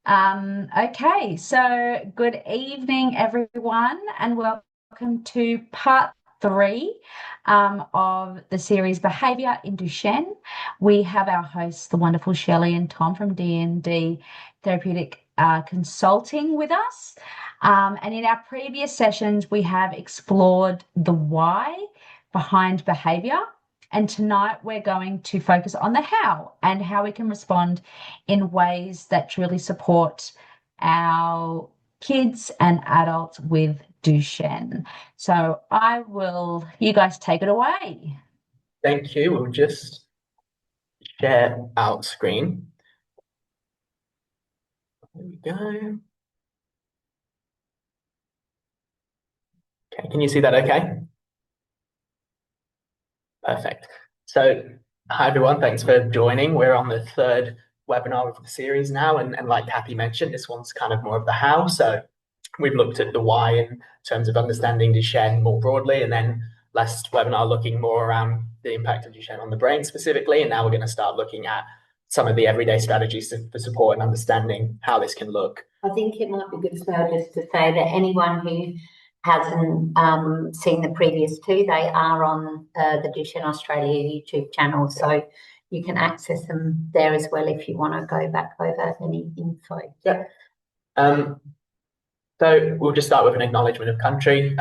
Okay, so good evening, everyone, and welcome to part three of the series Behaviour in Duchenne. We have our hosts, the wonderful Shelley and Tom from DMD Therapeutic Consulting with us. And in our previous sessions, we have explored the why behind behaviour. And tonight we're going to focus on the how and how we can respond in ways that truly support our kids and adults with Duchenne. So you guys take it away. Thank you. We'll just share out screen. There we go. Okay, can you see that okay? Perfect. So, hi everyone, thanks for joining. We're on the third webinar of the series now, and like Kathy mentioned, this one's kind of more of the how. So we've looked at the why in terms of understanding Duchenne more broadly, and then last webinar looking more around the impact of Duchenne on the brain specifically, and now we're going to start looking at some of the everyday strategies for support and understanding how this can look. I think it might be good as well just to say that anyone who hasn't seen the previous two, they are on the Duchenne Australia YouTube channel, so you can access them there as well if you want to go back over any info. Yep. So we'll just start with an acknowledgement of country.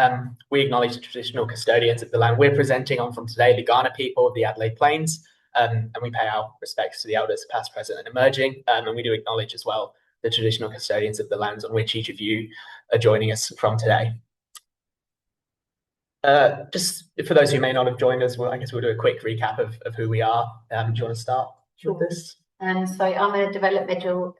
We acknowledge the traditional custodians of the land we're presenting on from today, the Kaurna people of the Adelaide Plains, and we pay our respects to the elders past, present and emerging, and we do acknowledge as well the traditional custodians of the lands on which each of you are joining us from today. Just for those who may not have joined us, I guess we'll do a quick recap of who we are. Do you want to start with this? So I'm a developmental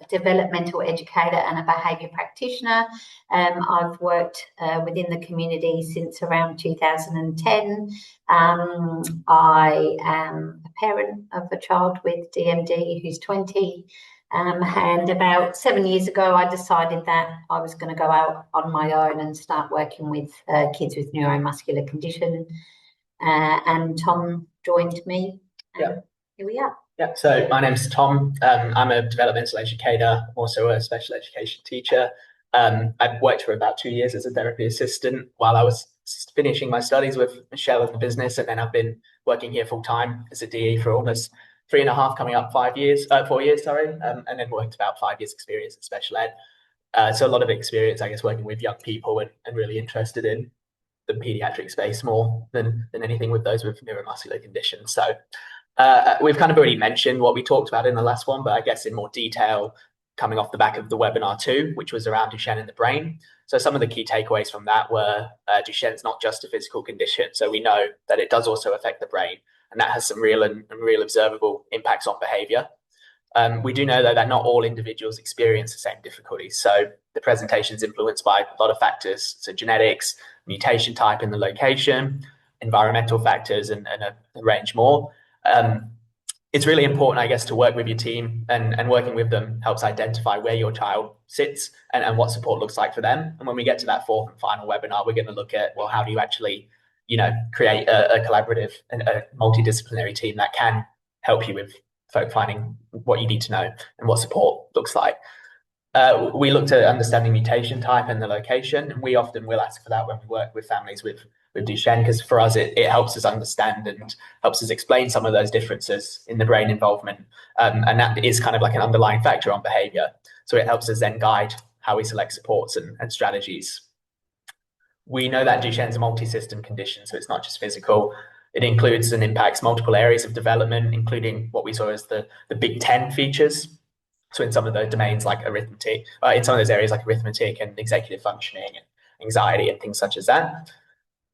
educator and a behaviour practitioner. I've worked within the community since around 2010. I am a parent of a child with DMD who's 20. And about 7 years ago, I decided that I was going to go out on my own and start working with kids with neuromuscular condition. And Tom joined me. Yeah. Here we are. Yeah, so my name's Tom. I'm a developmental educator, also a special education teacher. I've worked for about 2 years as a therapy assistant while I was finishing my studies with Michelle in the business, and then I've been working here full time as a DE for almost 3.5, coming up 4 years, and then worked about 5 years experience in special ed. So a lot of experience, I guess, working with young people and really interested in the pediatric space more than anything with those with neuromuscular conditions. So we've kind of already mentioned what we talked about in the last one, but I guess in more detail coming off the back of the webinar 2, which was around Duchenne in the brain. So some of the key takeaways from that were Duchenne's not just a physical condition. So we know that it does also affect the brain, and that has some real and real observable impacts on behavior. We do know, though, that not all individuals experience the same difficulties. So the presentation is influenced by a lot of factors, so genetics, mutation type in the location, environmental factors, and a range more. It's really important, I guess, to work with your team, and working with them helps identify where your child sits and what support looks like for them. And when we get to that fourth and final webinar, we're going to look at, well, how do you actually, create a collaborative and a multidisciplinary team that can help you with finding what you need to know and what support looks like. We looked at understanding mutation type and the location, and we often will ask for that when we work with families with Duchenne, because for us it helps us understand and helps us explain some of those differences in the brain involvement, and that is kind of like an underlying factor on behaviour. So it helps us then guide how we select supports and strategies. We know that Duchenne is a multi-system condition, so it's not just physical. It includes and impacts multiple areas of development, including what we saw as the Big 10 features. So in some of the domains like arithmetic, in some of those areas like arithmetic and executive functioning and anxiety and things such as that.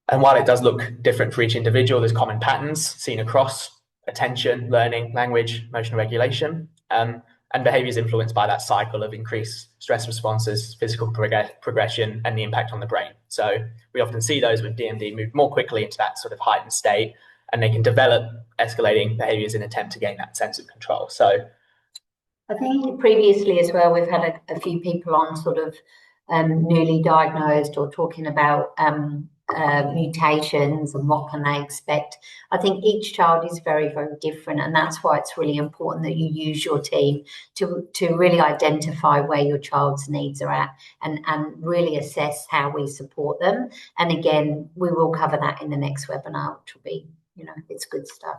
And while it does look different for each individual, there's common patterns seen across attention, learning, language, emotional regulation, and behaviour is influenced by that cycle of increased stress responses, physical progression, and the impact on the brain. So we often see those with DMD move more quickly into that sort of heightened state, and they can develop escalating behaviours in an attempt to gain that sense of control. So I think previously as well, we've had a few people on sort of newly diagnosed or talking about mutations and what can they expect. I think each child is very, very different, and that's why it's really important that you use your team to really identify where your child's needs are at and really assess how we support them. And again, we will cover that in the next webinar, which will be, it's good stuff.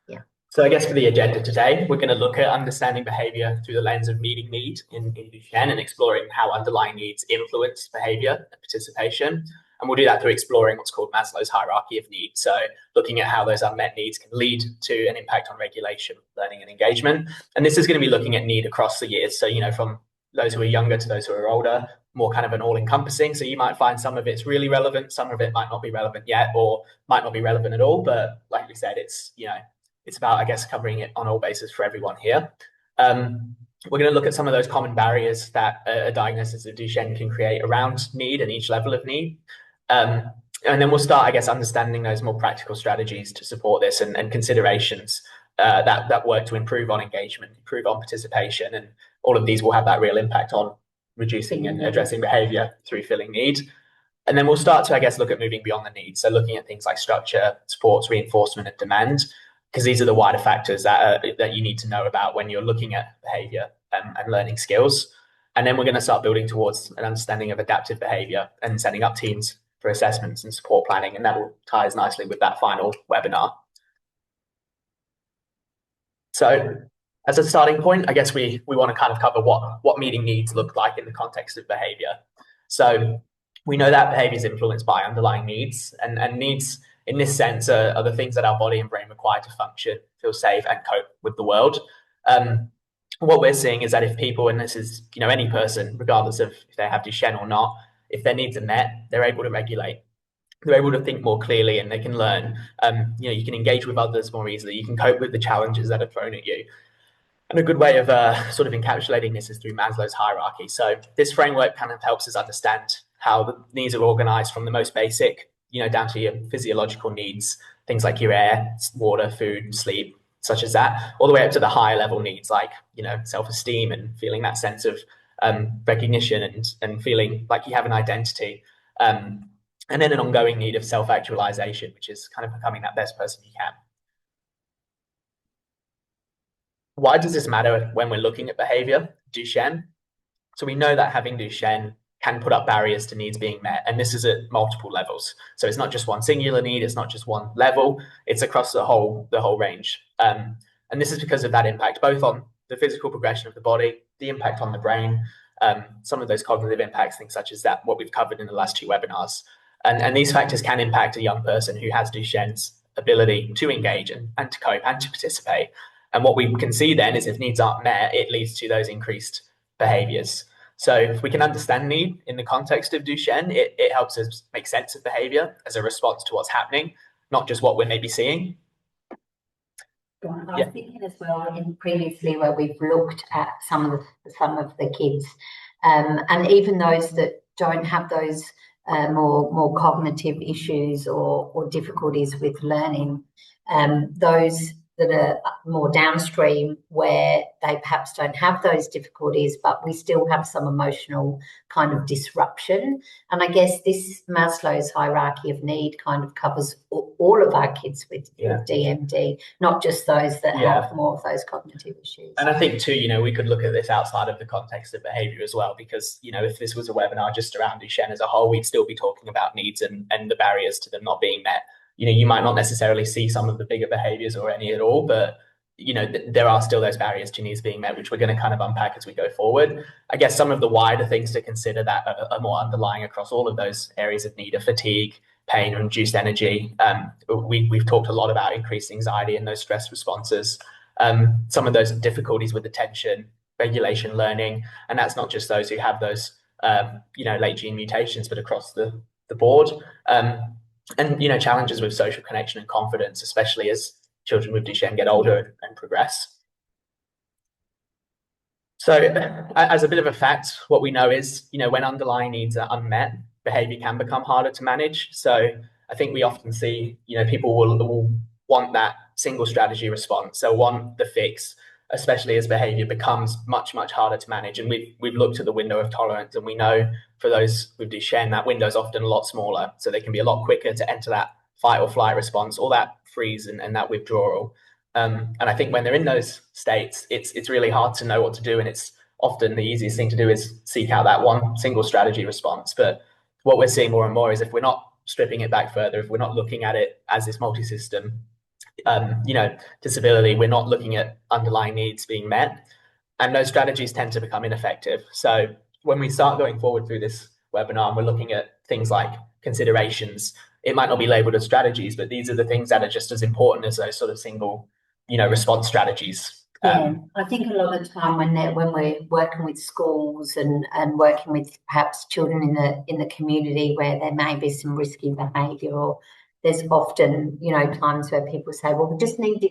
Yeah. So I guess for the agenda today, we're going to look at understanding behaviour through the lens of meeting need in Duchenne and exploring how underlying needs influence behaviour and participation. And we'll do that through exploring what's called Maslow's hierarchy of needs. So looking at how those unmet needs can lead to an impact on regulation, learning and engagement. And this is going to be looking at need across the years. So, from those who are younger to those who are older, more kind of an all-encompassing. So you might find some of it's really relevant, some of it might not be relevant yet, or might not be relevant at all. But like we said, it's about, I guess, covering it on all bases for everyone here. We're going to look at some of those common barriers that a diagnosis of Duchenne can create around need and each level of need. And then we'll start, I guess, understanding those more practical strategies to support this and considerations that work to improve on engagement, improve on participation. And all of these will have that real impact on reducing and addressing behaviour through filling need. And then we'll start to, I guess, look at moving beyond the need. So looking at things like structure, supports, reinforcement and demand, because these are the wider factors that you need to know about when you're looking at behaviour and learning skills. And then we're going to start building towards an understanding of adaptive behaviour and setting up teams for assessments and support planning. And that will ties nicely with that final webinar. So as a starting point, I guess we want to kind of cover what meeting needs look like in the context of behaviour. So we know that behaviour is influenced by underlying needs, and needs in this sense are the things that our body and brain require to function, feel safe and cope with the world. What we're seeing is that if people, and this is any person, regardless of if they have Duchenne or not, if their needs are met, they're able to regulate. They're able to think more clearly and they can learn. You can engage with others more easily. You can cope with the challenges that are thrown at you. And a good way of sort of encapsulating this is through Maslow's hierarchy. So this framework kind of helps us understand how the needs are organized from the most basic, down to your physiological needs, things like your air, water, food, sleep, such as that, all the way up to the higher level needs like, self-esteem and feeling that sense of recognition and feeling like you have an identity. And then an ongoing need of self-actualization, which is kind of becoming that best person you can. Why does this matter when we're looking at behavior? Duchenne. So we know that having Duchenne can put up barriers to needs being met, and this is at multiple levels. So it's not just one singular need, it's not just one level, it's across the whole range. And this is because of that impact, both on the physical progression of the body, the impact on the brain, some of those cognitive impacts, things such as that, what we've covered in the last two webinars. And these factors can impact a young person who has Duchenne's ability to engage and to cope and to participate. And what we can see then is if needs aren't met, it leads to those increased behaviours. So if we can understand need in the context of Duchenne, it helps us make sense of behaviour as a response to what's happening, not just what we're maybe seeing. I was thinking as well in previously where we've looked at some of the kids, and even those that don't have those more cognitive issues or difficulties with learning, those that are more downstream where they perhaps don't have those difficulties, but we still have some emotional kind of disruption. And I guess this Maslow's hierarchy of need kind of covers all of our kids with DMD, not just those that have more of those cognitive issues. And I think too, we could look at this outside of the context of behaviour as well, because, if this was a webinar just around Duchenne as a whole, we'd still be talking about needs and the barriers to them not being met. You might not necessarily see some of the bigger behaviours or any at all, but, there are still those barriers to needs being met, which we're going to kind of unpack as we go forward. I guess some of the wider things to consider that are more underlying across all of those areas of need are fatigue, pain, and reduced energy. We've talked a lot about increased anxiety and those stress responses. Some of those difficulties with attention, regulation, learning, and that's not just those who have those, late gene mutations, but across the board. And challenges with social connection and confidence, especially as children with Duchenne get older and progress. So as a bit of a fact, what we know is, when underlying needs are unmet, behavior can become harder to manage. So I think we often see, people will want that single strategy response. They'll want the fix, especially as behavior becomes much, much harder to manage. And we've looked at the window of tolerance, and we know for those with Duchenne, that window is often a lot smaller. So they can be a lot quicker to enter that fight or flight response, or that freeze and that withdrawal. And I think when they're in those states, it's really hard to know what to do. And it's often the easiest thing to do is seek out that one single strategy response. But what we're seeing more and more is if we're not stripping it back further, if we're not looking at it as this multi-system, disability, we're not looking at underlying needs being met, and those strategies tend to become ineffective. So when we start going forward through this webinar and we're looking at things like considerations, it might not be labeled as strategies, but these are the things that are just as important as those sort of single, response strategies. Yeah, I think a lot of the time when we're working with schools and working with perhaps children in the community where there may be some risky behaviour, or there's often, times where people say, well, I just need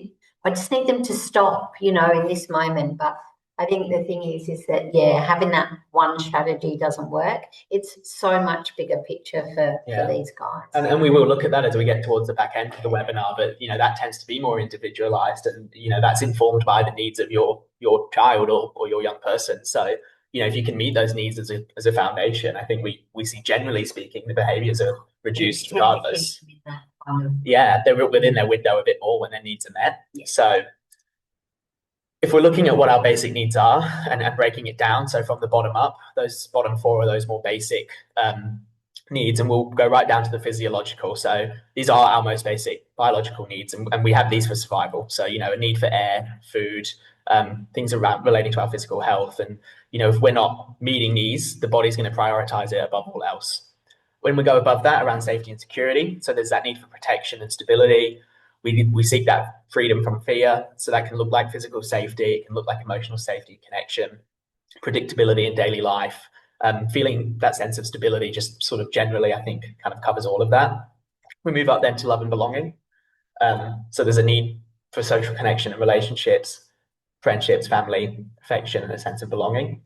them to stop, in this moment. But I think the thing is that, having that one strategy doesn't work. It's so much bigger picture for these guys. And we will look at that as we get towards the back end of the webinar, but, that tends to be more individualized, and, that's informed by the needs of your child or your young person. So, if you can meet those needs as a foundation, I think we see, generally speaking, the behaviors are reduced regardless. They're within their window a bit more when their needs are met. So if we're looking at what our basic needs are and breaking it down, so from the bottom up, those bottom four are those more basic needs, and we'll go right down to the physiological. So these are our most basic biological needs, and we have these for survival. So, a need for air, food, things around relating to our physical health. And, if we're not meeting these, the body's going to prioritize it above all else. When we go above that, around safety and security, so there's that need for protection and stability. We seek that freedom from fear. So that can look like physical safety, it can look like emotional safety, connection, predictability in daily life. Feeling that sense of stability just sort of generally, I think, kind of covers all of that. We move up then to love and belonging. So there's a need for social connection and relationships, friendships, family, affection, and a sense of belonging.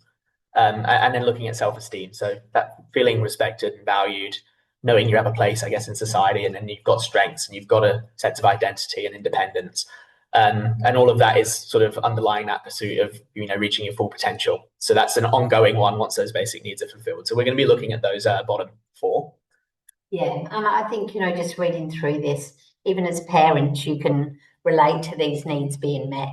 And then looking at self-esteem. So that feeling respected and valued, knowing you have a place, I guess, in society, and then you've got strengths and you've got a sense of identity and independence. And all of that is sort of underlying that pursuit of, reaching your full potential. So that's an ongoing one once those basic needs are fulfilled. So we're going to be looking at those bottom four. Yeah, and I think, just reading through this, even as parents, you can relate to these needs being met.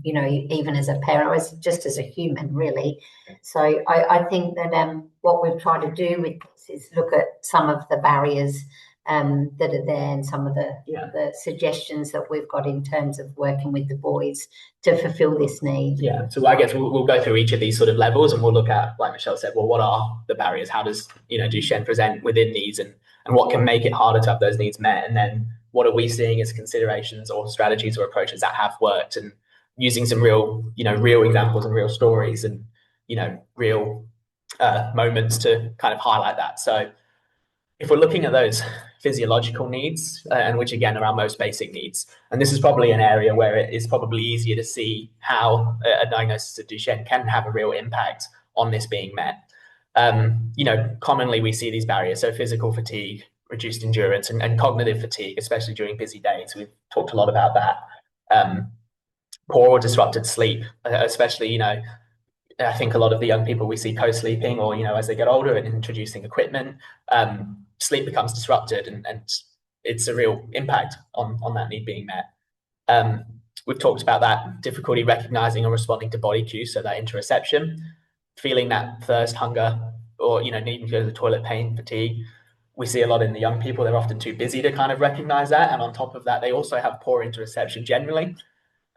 Even as a parent, or just as a human, really. So I think that what we've tried to do with this is look at some of the barriers that are there, and some of the suggestions that we've got in terms of working with the boys to fulfil this need. Yeah, so I guess we'll go through each of these sort of levels, and we'll look at, like Michelle said, well, what are the barriers? How does, Duchenne present within these, and what can make it harder to have those needs met? And then what are we seeing as considerations or strategies or approaches that have worked, and using some real examples and real stories and, real moments to kind of highlight that. So if we're looking at those physiological needs, and which again are our most basic needs, and this is probably an area where it is probably easier to see how a diagnosis of Duchenne can have a real impact on this being met. Commonly we see these barriers, so physical fatigue, reduced endurance, and cognitive fatigue, especially during busy days. We've talked a lot about that. Poor or disrupted sleep, especially, I think a lot of the young people we see co-sleeping, or, as they get older and introducing equipment, sleep becomes disrupted, and it's a real impact on that need being met. We've talked about that difficulty recognizing or responding to body cues, so that interoception, feeling that thirst, hunger, or, needing to go to the toilet, pain, fatigue. We see a lot in the young people. They're often too busy to kind of recognize that. And on top of that, they also have poor interoception generally.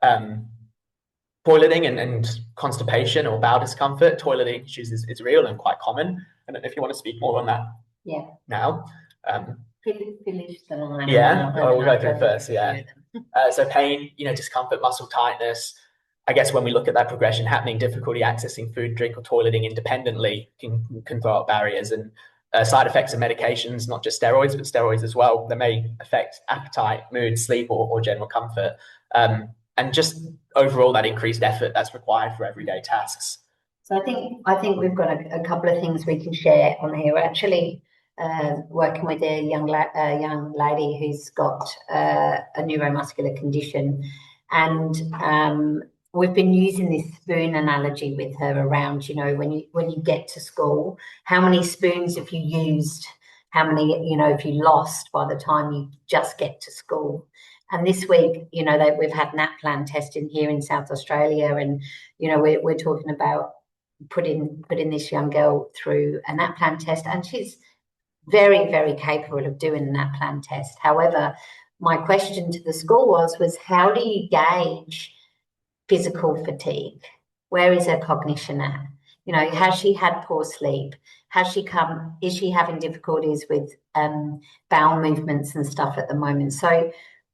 Toileting and constipation or bowel discomfort, toileting issues is real and quite common. I don't know if you want to speak more on that now. Finish the line. We'll go through first. So pain, discomfort, muscle tightness. I guess when we look at that progression happening, difficulty accessing food, drink, or toileting independently can throw up barriers. And side effects of medications, not just steroids, but steroids as well, they may affect appetite, mood, sleep, or general comfort. And just overall that increased effort that's required for everyday tasks. So I think we've got a couple of things we can share on here. We're actually working with a young lady who's got a neuromuscular condition, and we've been using this spoon analogy with her around, when you get to school, how many spoons have you used? How many, have you lost by the time you just get to school? And this week, we've had NAP plan testing here in South Australia, and we're talking about putting this young girl through a NAP plan test, and she's very, very capable of doing a NAP plan test. However, my question to the school was how do you gauge physical fatigue? Where is her cognition at? Has she had poor sleep? Is she having difficulties with bowel movements and stuff at the moment? So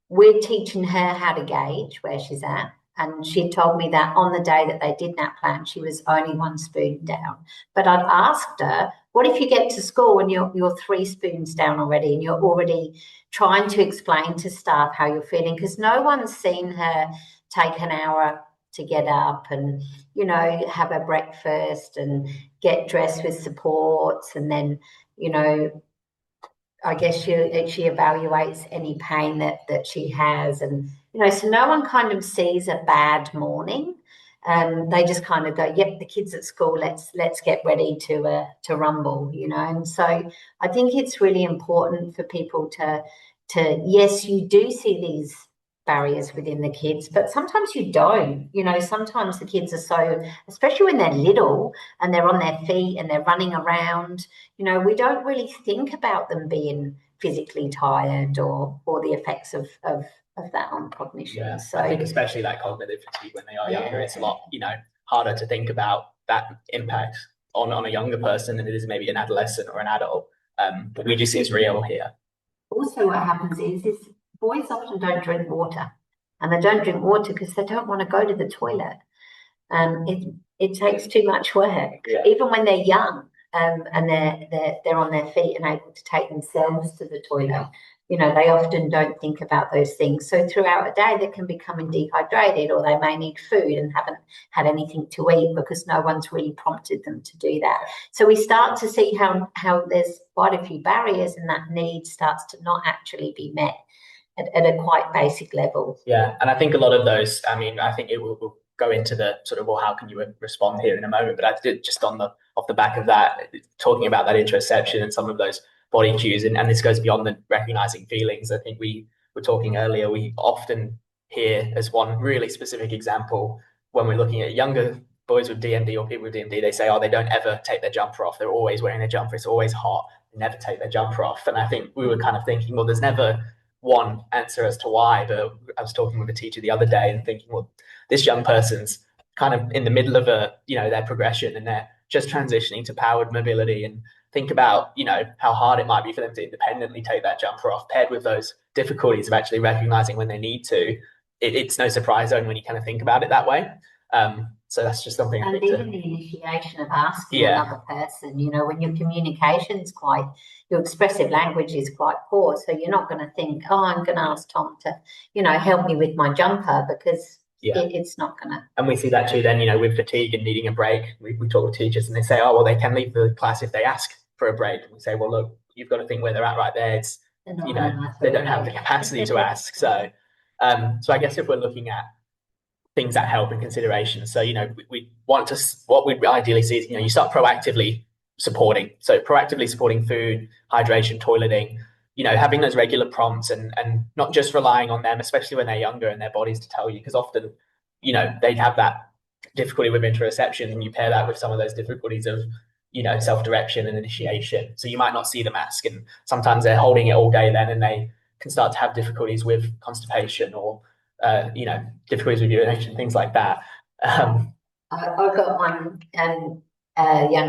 we're teaching her how to gauge where she's at. And she told me that on the day that they did NAP plan, she was only 1 spoon down. But I'd asked her, what if you get to school and you're 3 spoons down already, and you're already trying to explain to staff how you're feeling? Because no one's seen her take an hour to get up and, have a breakfast and get dressed with supports. And then, I guess she evaluates any pain that she has. And, so no one kind of sees a bad morning. They just kind of go, yep, the kids at school, let's get ready to rumble, And so I think it's really important for people to yes, you do see these barriers within the kids, but sometimes you don't. Sometimes the kids are so, especially when they're little and they're on their feet and they're running around, we don't really think about them being physically tired or the effects of that on cognition. Yeah, so I think especially that cognitive fatigue when they are younger, it's a lot, harder to think about that impact on a younger person than it is maybe an adolescent or an adult. But we just see it's real here. Also, what happens is boys often don't drink water, and they don't drink water because they don't want to go to the toilet. It takes too much work, even when they're young, and they're on their feet and able to take themselves to the toilet. They often don't think about those things. So throughout a day, they can become dehydrated, or they may need food and haven't had anything to eat because no one's really prompted them to do that. So we start to see how there's quite a few barriers, and that need starts to not actually be met at a quite basic level. Yeah, and I think a lot of those, I think it will go into the sort of, well, how can you respond here in a moment? But I did just off the back of that, talking about that interoception and some of those body cues, and this goes beyond the recognizing feelings. I think we were talking earlier, we often hear as one really specific example when we're looking at younger boys with DMD or people with DMD, they say, oh, they don't ever take their jumper off. They're always wearing a jumper. It's always hot. They never take their jumper off. And I think we were kind of thinking, well, there's never one answer as to why. But I was talking with a teacher the other day and thinking, well, this young person's kind of in the middle of their progression, and they're just transitioning to powered mobility, and think about, how hard it might be for them to independently take that jumper off, paired with those difficulties of actually recognizing when they need to. It's no surprise zone when you kind of think about it that way. So that's just something. And even the initiation of asking another person, when your communication's your expressive language is quite poor, so you're not going to think, oh, I'm going to ask Tom to, help me with my jumper, because it's not going to. And we see that too then, with fatigue and needing a break. We talk to teachers and they say, oh, well, they can leave the class if they ask for a break. And we say, well, look, you've got to think where they're at right there. It's, they don't have the capacity to ask. So I guess if we're looking at things that help in consideration, so, we want to, what we ideally see is, you start proactively supporting. So proactively supporting food, hydration, toileting, having those regular prompts, and not just relying on them, especially when they're younger and their bodies to tell you, because often, they'd have that difficulty with interoception, and you pair that with some of those difficulties of, self-direction and initiation. So you might not see them ask, and sometimes they're holding it all day then, and they can start to have difficulties with constipation or, difficulties with urination, things like that. I've got one young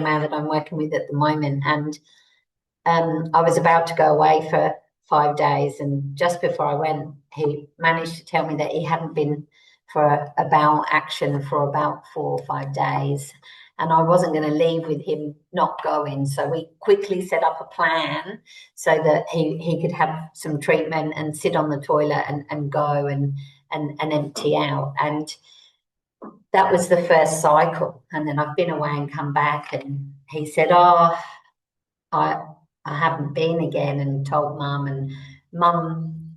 man that I'm working with at the moment, and I was about to go away for 5 days, and just before I went, he managed to tell me that he hadn't been for a bowel action for about 4 or 5 days, and I wasn't going to leave with him not going. So we quickly set up a plan so that he could have some treatment and sit on the toilet and go and empty out. And that was the first cycle. And then I've been away and come back, and he said, oh, I haven't been again, and told Mum, and Mum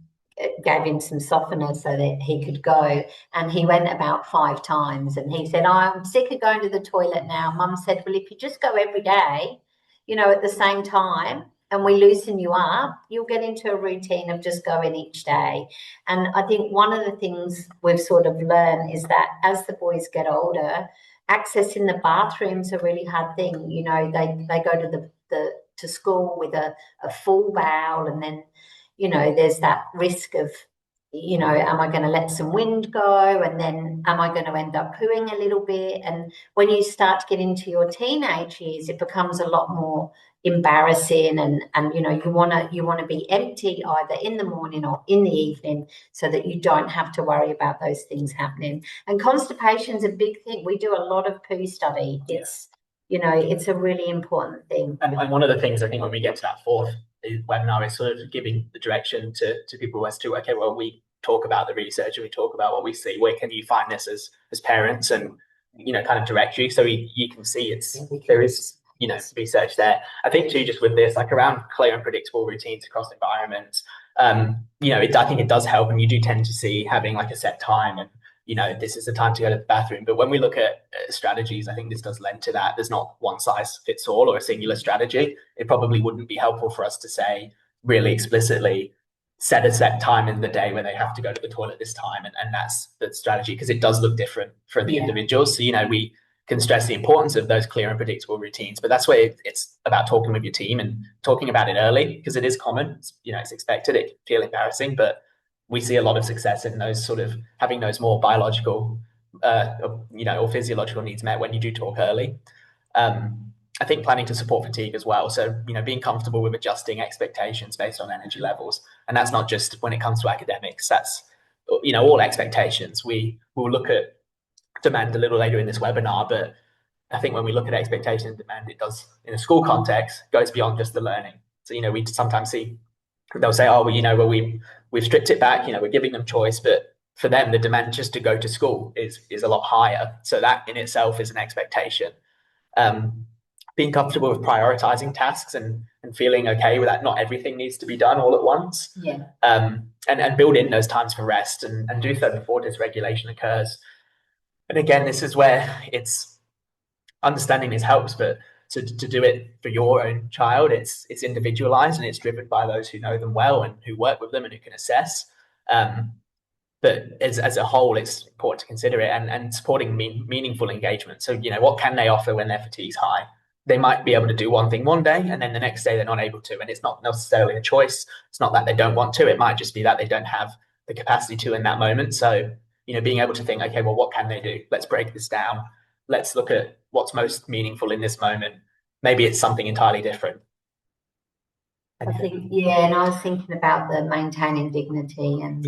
gave him some softener so that he could go. And he went about 5 times. And he said, I'm sick of going to the toilet now. Mum said, well, if you just go every day, at the same time, and we loosen you up, you'll get into a routine of just going each day. And I think one of the things we've sort of learned is that as the boys get older, accessing the bathroom's a really hard thing. They go to to school with a full bowel, and then there's that risk of, am I going to let some wind go? And then am I going to end up pooing a little bit? And when you start to get into your teenage years, it becomes a lot more embarrassing. And you want to be empty either in the morning or in the evening so that you don't have to worry about those things happening. And constipation is a big thing. We do a lot of poo study. It's a really important thing. And one of the things I think when we get to that fourth webinar is sort of giving the direction to people as to, okay, well, we talk about the research and we talk about what we see. Where can you find this as parents, and kind of direct you so you can see there is research there. I think too, just with this, like around clear and predictable routines across environments, I think it does help, and you do tend to see having like a set time and this is the time to go to the bathroom. But when we look at strategies, I think this does lend to that. There's not one size fits all or a singular strategy. It probably wouldn't be helpful for us to say really explicitly, set a set time in the day where they have to go to the toilet this time. And that's the strategy, because it does look different for the individuals. So, we can stress the importance of those clear and predictable routines. But that's where it's about talking with your team and talking about it early, because it is common. It's expected. It can feel embarrassing, but we see a lot of success in those sort of having those more biological, or physiological needs met when you do talk early. I think planning to support fatigue as well. So, being comfortable with adjusting expectations based on energy levels. And that's not just when it comes to academics, that's, all expectations. We will look at demand a little later in this webinar, but I think when we look at expectation and demand, it does, in a school context, goes beyond just the learning. So, we sometimes see, they'll say, oh, well, we've stripped it back, we're giving them choice, but for them, the demand just to go to school is a lot higher. So that in itself is an expectation. Being comfortable with prioritizing tasks and feeling okay with that. Not everything needs to be done all at once. Yeah. And build in those times for rest and do so before dysregulation occurs. And again, this is where it's understanding this helps, but to do it for your own child, it's individualized and it's driven by those who know them well and who work with them and who can assess. But as a whole, it's important to consider it and supporting meaningful engagement. So, what can they offer when their fatigue's high? They might be able to do one thing one day and then the next day they're not able to. And it's not necessarily a choice. It's not that they don't want to. It might just be that they don't have the capacity to in that moment. So, being able to think, okay, well, what can they do? Let's break this down. Let's look at what's most meaningful in this moment. Maybe it's something entirely different. I think, and I was thinking about the maintaining dignity and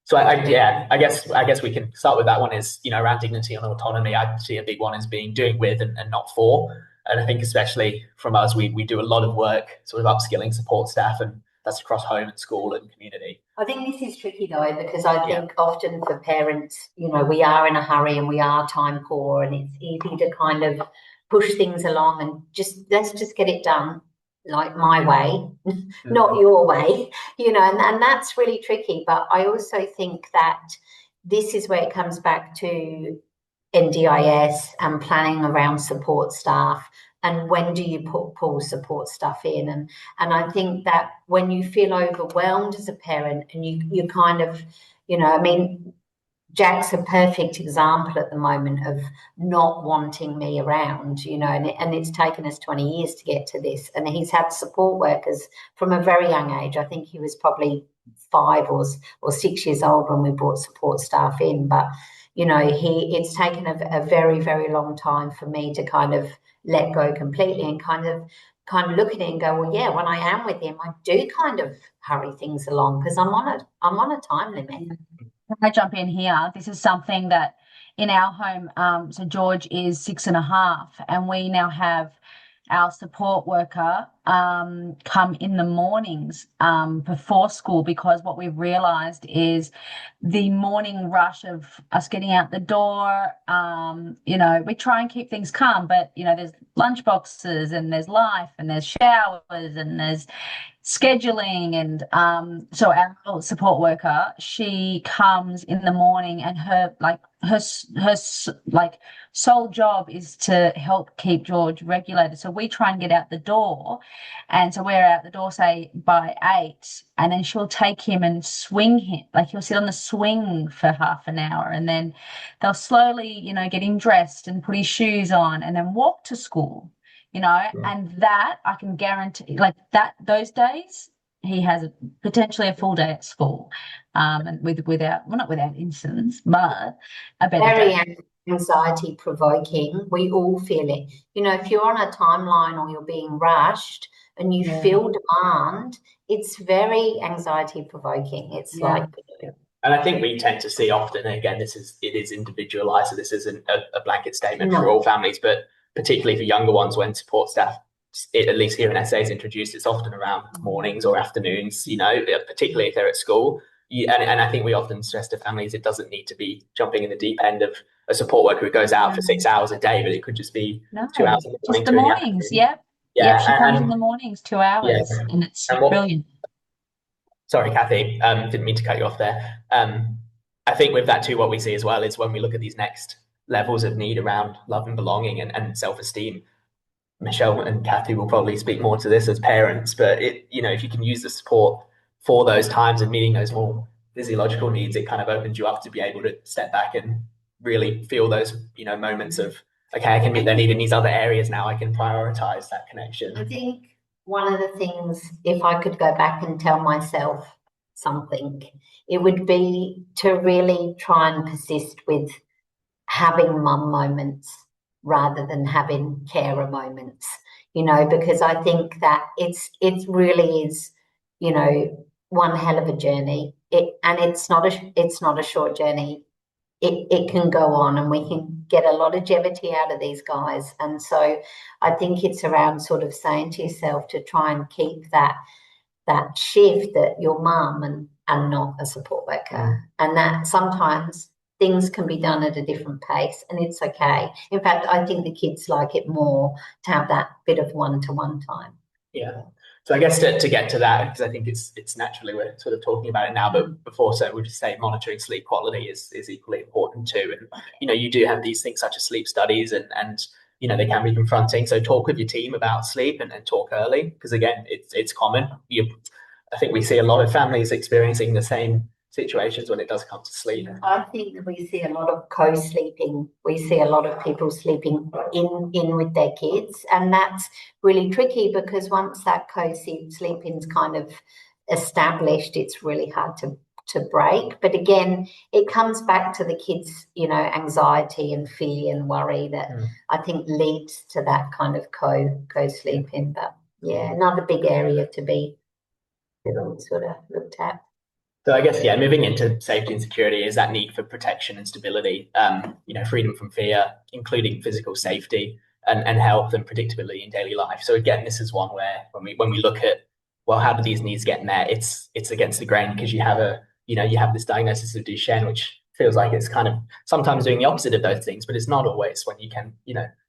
So I guess we can start with that one is, around dignity and autonomy. I see a big one as being doing with and not for. And I think especially from us, we do a lot of work sort of upskilling support staff, and that's across home and school and community. I think this is tricky though, because I think often for parents, we are in a hurry and we are time poor, and it's easy to kind of push things along and let's just get it done like my way, not your way, and that's really tricky. But I also think that this is where it comes back to NDIS and planning around support staff, and when do you pull support staff in, and I think that when you feel overwhelmed as a parent and you kind of, Jack's a perfect example at the moment of not wanting me around, and it's taken us 20 years to get to this. And he's had support workers from a very young age. I think he was probably 5 or 6 years old when we brought support staff in. But, it's taken a very, very long time for me to kind of let go completely and kind of look at it and go, well, yeah, when I am with him, I do kind of hurry things along because I'm on a time limit. Can I jump in here? This is something that in our home, so George is 6.5, and we now have our support worker come in the mornings before school, because what we've realized is the morning rush of us getting out the door, we try and keep things calm, but there's lunch boxes and there's life and there's showers and there's scheduling. And so our support worker, she comes in the morning, and her sole job is to help keep George regulated. So we try and get out the door, and so we're out the door, say, by 8, and then she'll take him and swing him, like he'll sit on the swing for half an hour, and then they'll slowly get him dressed and put his shoes on and then walk to school. And that I can guarantee, like that, those days he has potentially a full day at school, and not without incidents, but a better Very day. anxiety provoking. We all feel it. If you're on a timeline or you're being rushed and you feel demand, it's very anxiety provoking. It's like. And I think we tend to see often, and again, it is individualized, so this isn't a blanket statement for all families, but particularly for younger ones, when support staff, at least here in SA, is introduced, it's often around mornings or afternoons, particularly if they're at school. And I think we often stress to families it doesn't need to be jumping in the deep end of a support worker who goes out for 6 hours a day, but it could just be 2 hours in the morning. Just the mornings, she comes in the mornings, 2 hours, and it's brilliant. Sorry, Kathy, didn't mean to cut you off there. I think with that too, what we see as well is when we look at these next levels of need around love and belonging and self-esteem, Michelle and Kathy will probably speak more to this as parents, but if you can use the support for those times and meeting those more physiological needs, it kind of opens you up to be able to step back and really feel those, moments of, okay, I can meet their need in these other areas now, I can prioritize that connection. I think one of the things, if I could go back and tell myself something, it would be to really try and persist with having mum moments rather than having carer moments, because I think that it really is, one hell of a journey. It's not a short journey. It can go on, and we can get a lot of longevity out of these guys. And so I think it's around sort of saying to yourself to try and keep that shift that you're mum and not a support worker, and that sometimes things can be done at a different pace, and it's okay. In fact, I think the kids like it more to have that bit of one-to-one time. Yeah. So I guess to get to that, because I think it's naturally we're sort of talking about it now, but before, so we'll just say monitoring sleep quality is equally important too. And you do have these things such as sleep studies, and they can be confronting. So talk with your team about sleep and talk early, because again, it's common. I think we see a lot of families experiencing the same situations when it does come to sleep. I think that we see a lot of co-sleeping. We see a lot of people sleeping in with their kids, and that's really tricky because once that co-sleeping's kind of established, it's really hard to break. But again, it comes back to the kids, anxiety and fear and worry that I think leads to that kind of co-sleeping. But another big area to be sort of looked at. So I guess, moving into safety and security is that need for protection and stability, freedom from fear, including physical safety and health and predictability in daily life. So again, this is one where when we look at, well, how do these needs get met? It's against the grain, because you have this diagnosis of Duchenne, which feels like it's kind of sometimes doing the opposite of those things, but it's not always, when you can,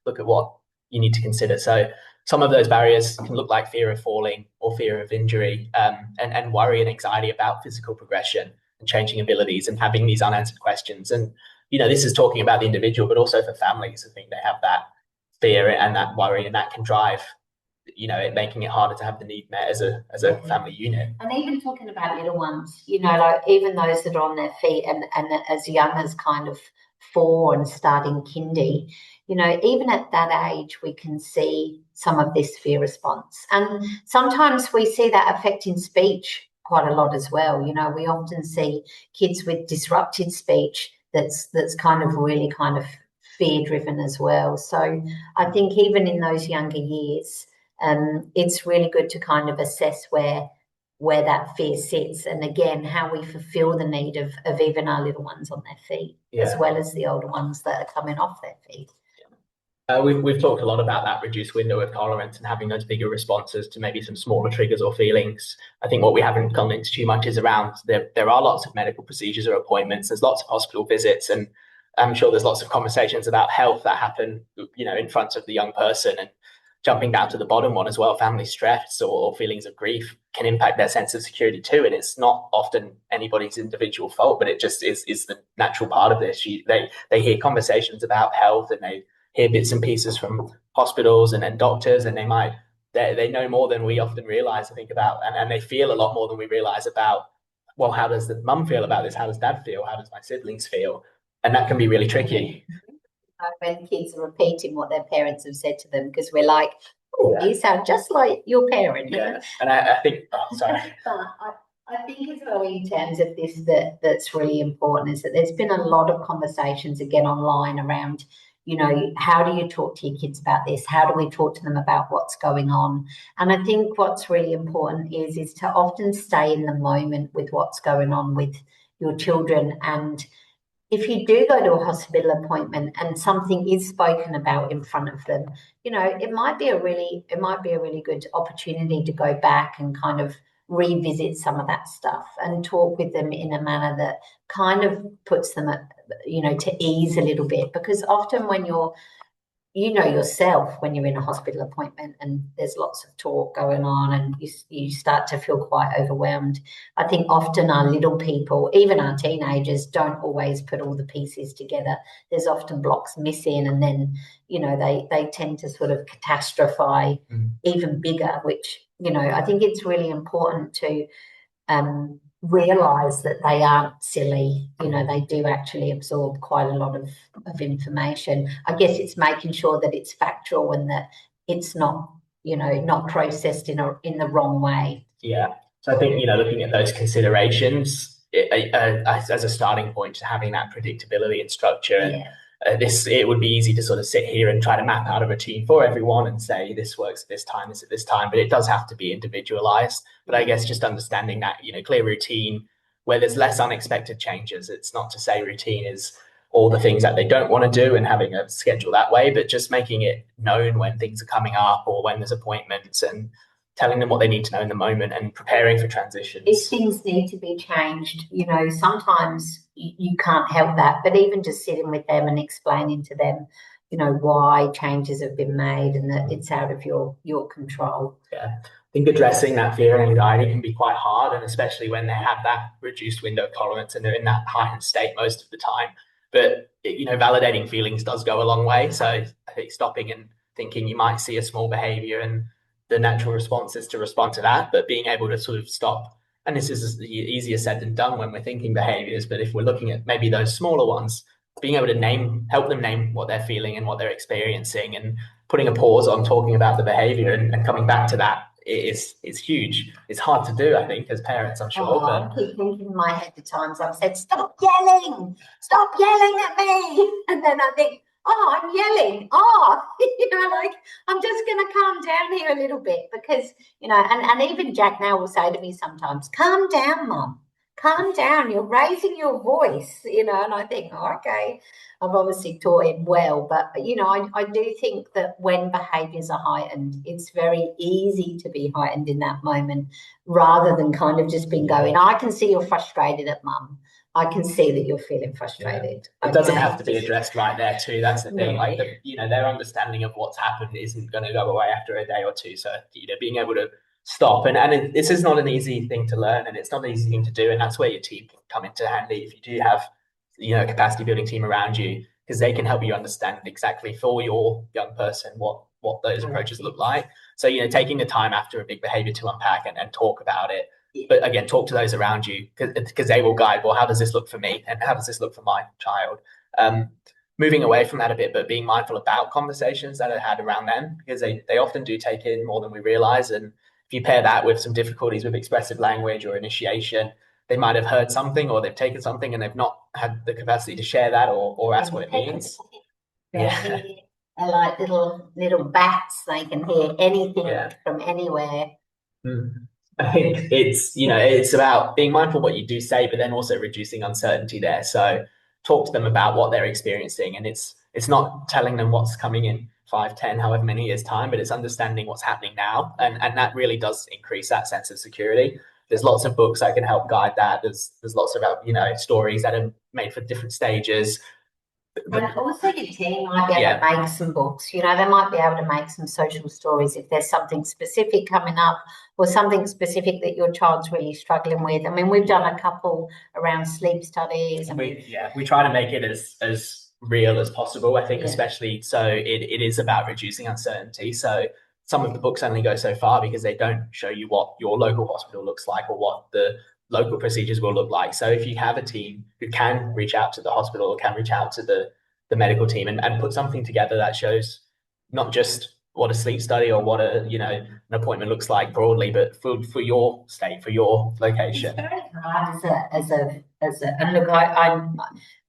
look at what you need to consider. So some of those barriers can look like fear of falling or fear of injury, and worry and anxiety about physical progression and changing abilities and having these unanswered questions. And, this is talking about the individual, but also for families. I think they have that fear and that worry, and that can drive, it making it harder to have the need met as a family unit. And even talking about little ones, like even those that are on their feet and as young as kind of 4 and starting kindy, even at that age, we can see some of this fear response. And sometimes we see that affecting speech quite a lot as well. We often see kids with disrupted speech that's kind of really kind of fear-driven as well. So I think even in those younger years, it's really good to kind of assess where that fear sits, and again, how we fulfill the need of even our little ones on their feet, as well as the older ones that are coming off their feet. We've talked a lot about that reduced window of tolerance and having those bigger responses to maybe some smaller triggers or feelings. I think what we haven't gone into too much is around there are lots of medical procedures or appointments. There's lots of hospital visits, and I'm sure there's lots of conversations about health that happen, in front of the young person. And jumping down to the bottom one as well, family stress or feelings of grief can impact their sense of security too. And it's not often anybody's individual fault, but it just is the natural part of this. They hear conversations about health, and they hear bits and pieces from hospitals and doctors, and they know more than we often realize, I think, about, and they feel a lot more than we realize about, well, how does the mum feel about this? How does dad feel? How does my siblings feel? And that can be really tricky. When kids are repeating what their parents have said to them, because we're like, oh, you sound just like your parent. Yeah. And I think, sorry. But I think as well, in terms of this, that's really important is that there's been a lot of conversations again online around, how do you talk to your kids about this? How do we talk to them about what's going on? And I think what's really important is to often stay in the moment with what's going on with your children. And if you do go to a hospital appointment and something is spoken about in front of them, it might be a really good opportunity to go back and kind of revisit some of that stuff and talk with them in a manner that kind of puts them at, to ease a little bit. Because often when yourself when you're in a hospital appointment and there's lots of talk going on and you start to feel quite overwhelmed. I think often our little people, even our teenagers, don't always put all the pieces together. There's often blocks missing, and then they tend to sort of catastrophize even bigger, which I think it's really important to realize that they aren't silly. They do actually absorb quite a lot of information. I guess it's making sure that it's factual and that it's not not processed in the wrong way. Yeah. So I think looking at those considerations as a starting point, to having that predictability and structure, and it would be easy to sort of sit here and try to map out a routine for everyone and say this works at this time, this at this time, but it does have to be individualized. But I guess just understanding that clear routine where there's less unexpected changes. It's not to say routine is all the things that they don't want to do and having a schedule that way, but just making it known when things are coming up or when there's appointments, and telling them what they need to know in the moment and preparing for transitions. If things need to be changed, sometimes you can't help that, but even just sitting with them and explaining to them, why changes have been made and that it's out of your control. Yeah. I think addressing that fear and anxiety can be quite hard, and especially when they have that reduced window of tolerance and they're in that heightened state most of the time. But, validating feelings does go a long way. So I think stopping and thinking you might see a small behavior and the natural response is to respond to that, but being able to sort of stop. And this is easier said than done when we're thinking behaviors, but if we're looking at maybe those smaller ones, being able to help them name what they're feeling and what they're experiencing, and putting a pause on talking about the behavior and coming back to that is huge. It's hard to do, I think, as parents, I'm sure. I keep thinking in my head the times I've said, stop yelling at me. And then I think, oh, I'm yelling. Oh, I'm just going to calm down here a little bit because, and even Jack now will say to me sometimes, calm down, Mum. Calm down. You're raising your voice, and I think, oh, okay, I've obviously taught him well. But, I do think that when behaviours are heightened, it's very easy to be heightened in that moment rather than kind of just being going, I can see you're frustrated at Mum. I can see that you're feeling frustrated. Yeah. It doesn't have to be addressed right there too. That's the thing. Like, their understanding of what's happened isn't going to go away after a day or two. So, being able to stop, and this is not an easy thing to learn, and it's not an easy thing to do. And that's where your team can come into handy if you do have, a capacity building team around you, because they can help you understand exactly for your young person what those approaches look like. So, taking the time after a big behavior to unpack and talk about it. But again, talk to those around you because they will guide, well, how does this look for me? And how does this look for my child? Moving away from that a bit, but being mindful about conversations that are had around them, because they often do take in more than we realize. And if you pair that with some difficulties with expressive language or initiation, they might have heard something or they've taken something and they've not had the capacity to share that or ask what it means. Yeah. They're like little bats. They can hear anything from anywhere. I think it's about being mindful of what you do say, but then also reducing uncertainty there. So talk to them about what they're experiencing, and it's not telling them what's coming in 5, 10, however many years time, but it's understanding what's happening now. And that really does increase that sense of security. There's lots of books that can help guide that. There's lots of, stories that are made for different stages. And also your team might be able to make some books. They might be able to make some social stories if there's something specific coming up or something specific that your child's really struggling with. I mean, we've done a couple around sleep studies. We try to make it as real as possible, I think, especially so it is about reducing uncertainty. So some of the books only go so far because they don't show you what your local hospital looks like or what the local procedures will look like. So if you have a team who can reach out to the hospital or can reach out to the medical team and put something together that shows not just what a sleep study or what an appointment looks like broadly, but for your state, for your location. It's very hard and look,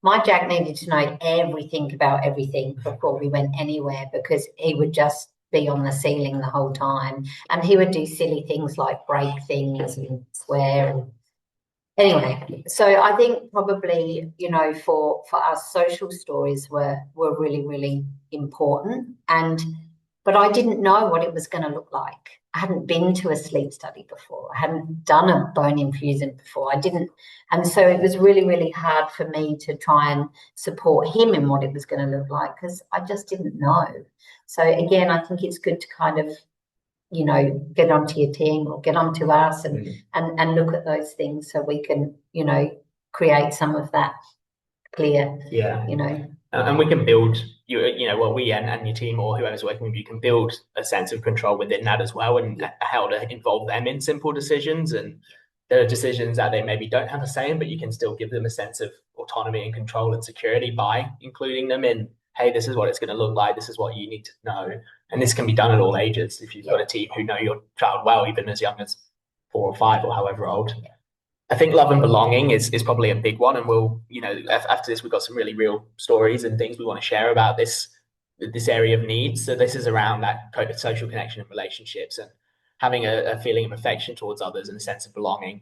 my Jack needed to know everything about everything before we went anywhere, because he would just be on the ceiling the whole time, and he would do silly things like break things and swear. Anyway, so I think probably, for us, social stories were really, really important. But I didn't know what it was going to look like. I hadn't been to a sleep study before. I hadn't done a bone infusion before. And so it was really, really hard for me to try and support him in what it was going to look like, because I just didn't know. So again, I think it's good to kind of, get onto your team or get onto us and look at those things so we can, create some of that clear, And we can build, we and your team or whoever's working with you can build a sense of control within that as well, and how to involve them in simple decisions. And there are decisions that they maybe don't have a say in, but you can still give them a sense of autonomy and control and security by including them in, hey, this is what it's going to look like. This is what you need to know. And this can be done at all ages. If you've got a team who know your child well, even as young as 4 or 5 or however old. I think love and belonging is probably a big one. And we'll, after this, we've got some really real stories and things we want to share about this area of needs. So this is around that social connection and relationships and having a feeling of affection towards others and a sense of belonging.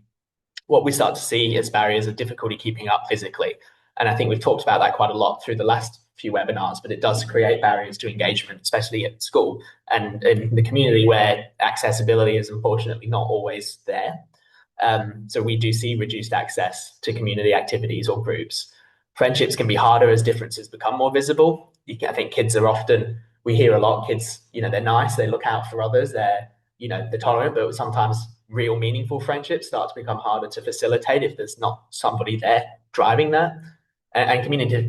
What we start to see as barriers are difficulty keeping up physically. And I think we've talked about that quite a lot through the last few webinars, but it does create barriers to engagement, especially at school and in the community where accessibility is unfortunately not always there. So we do see reduced access to community activities or groups. Friendships can be harder as differences become more visible. I think kids are often, we hear a lot, kids, they're nice, they look out for others, they're tolerant, but sometimes real meaningful friendships start to become harder to facilitate if there's not somebody there driving that. And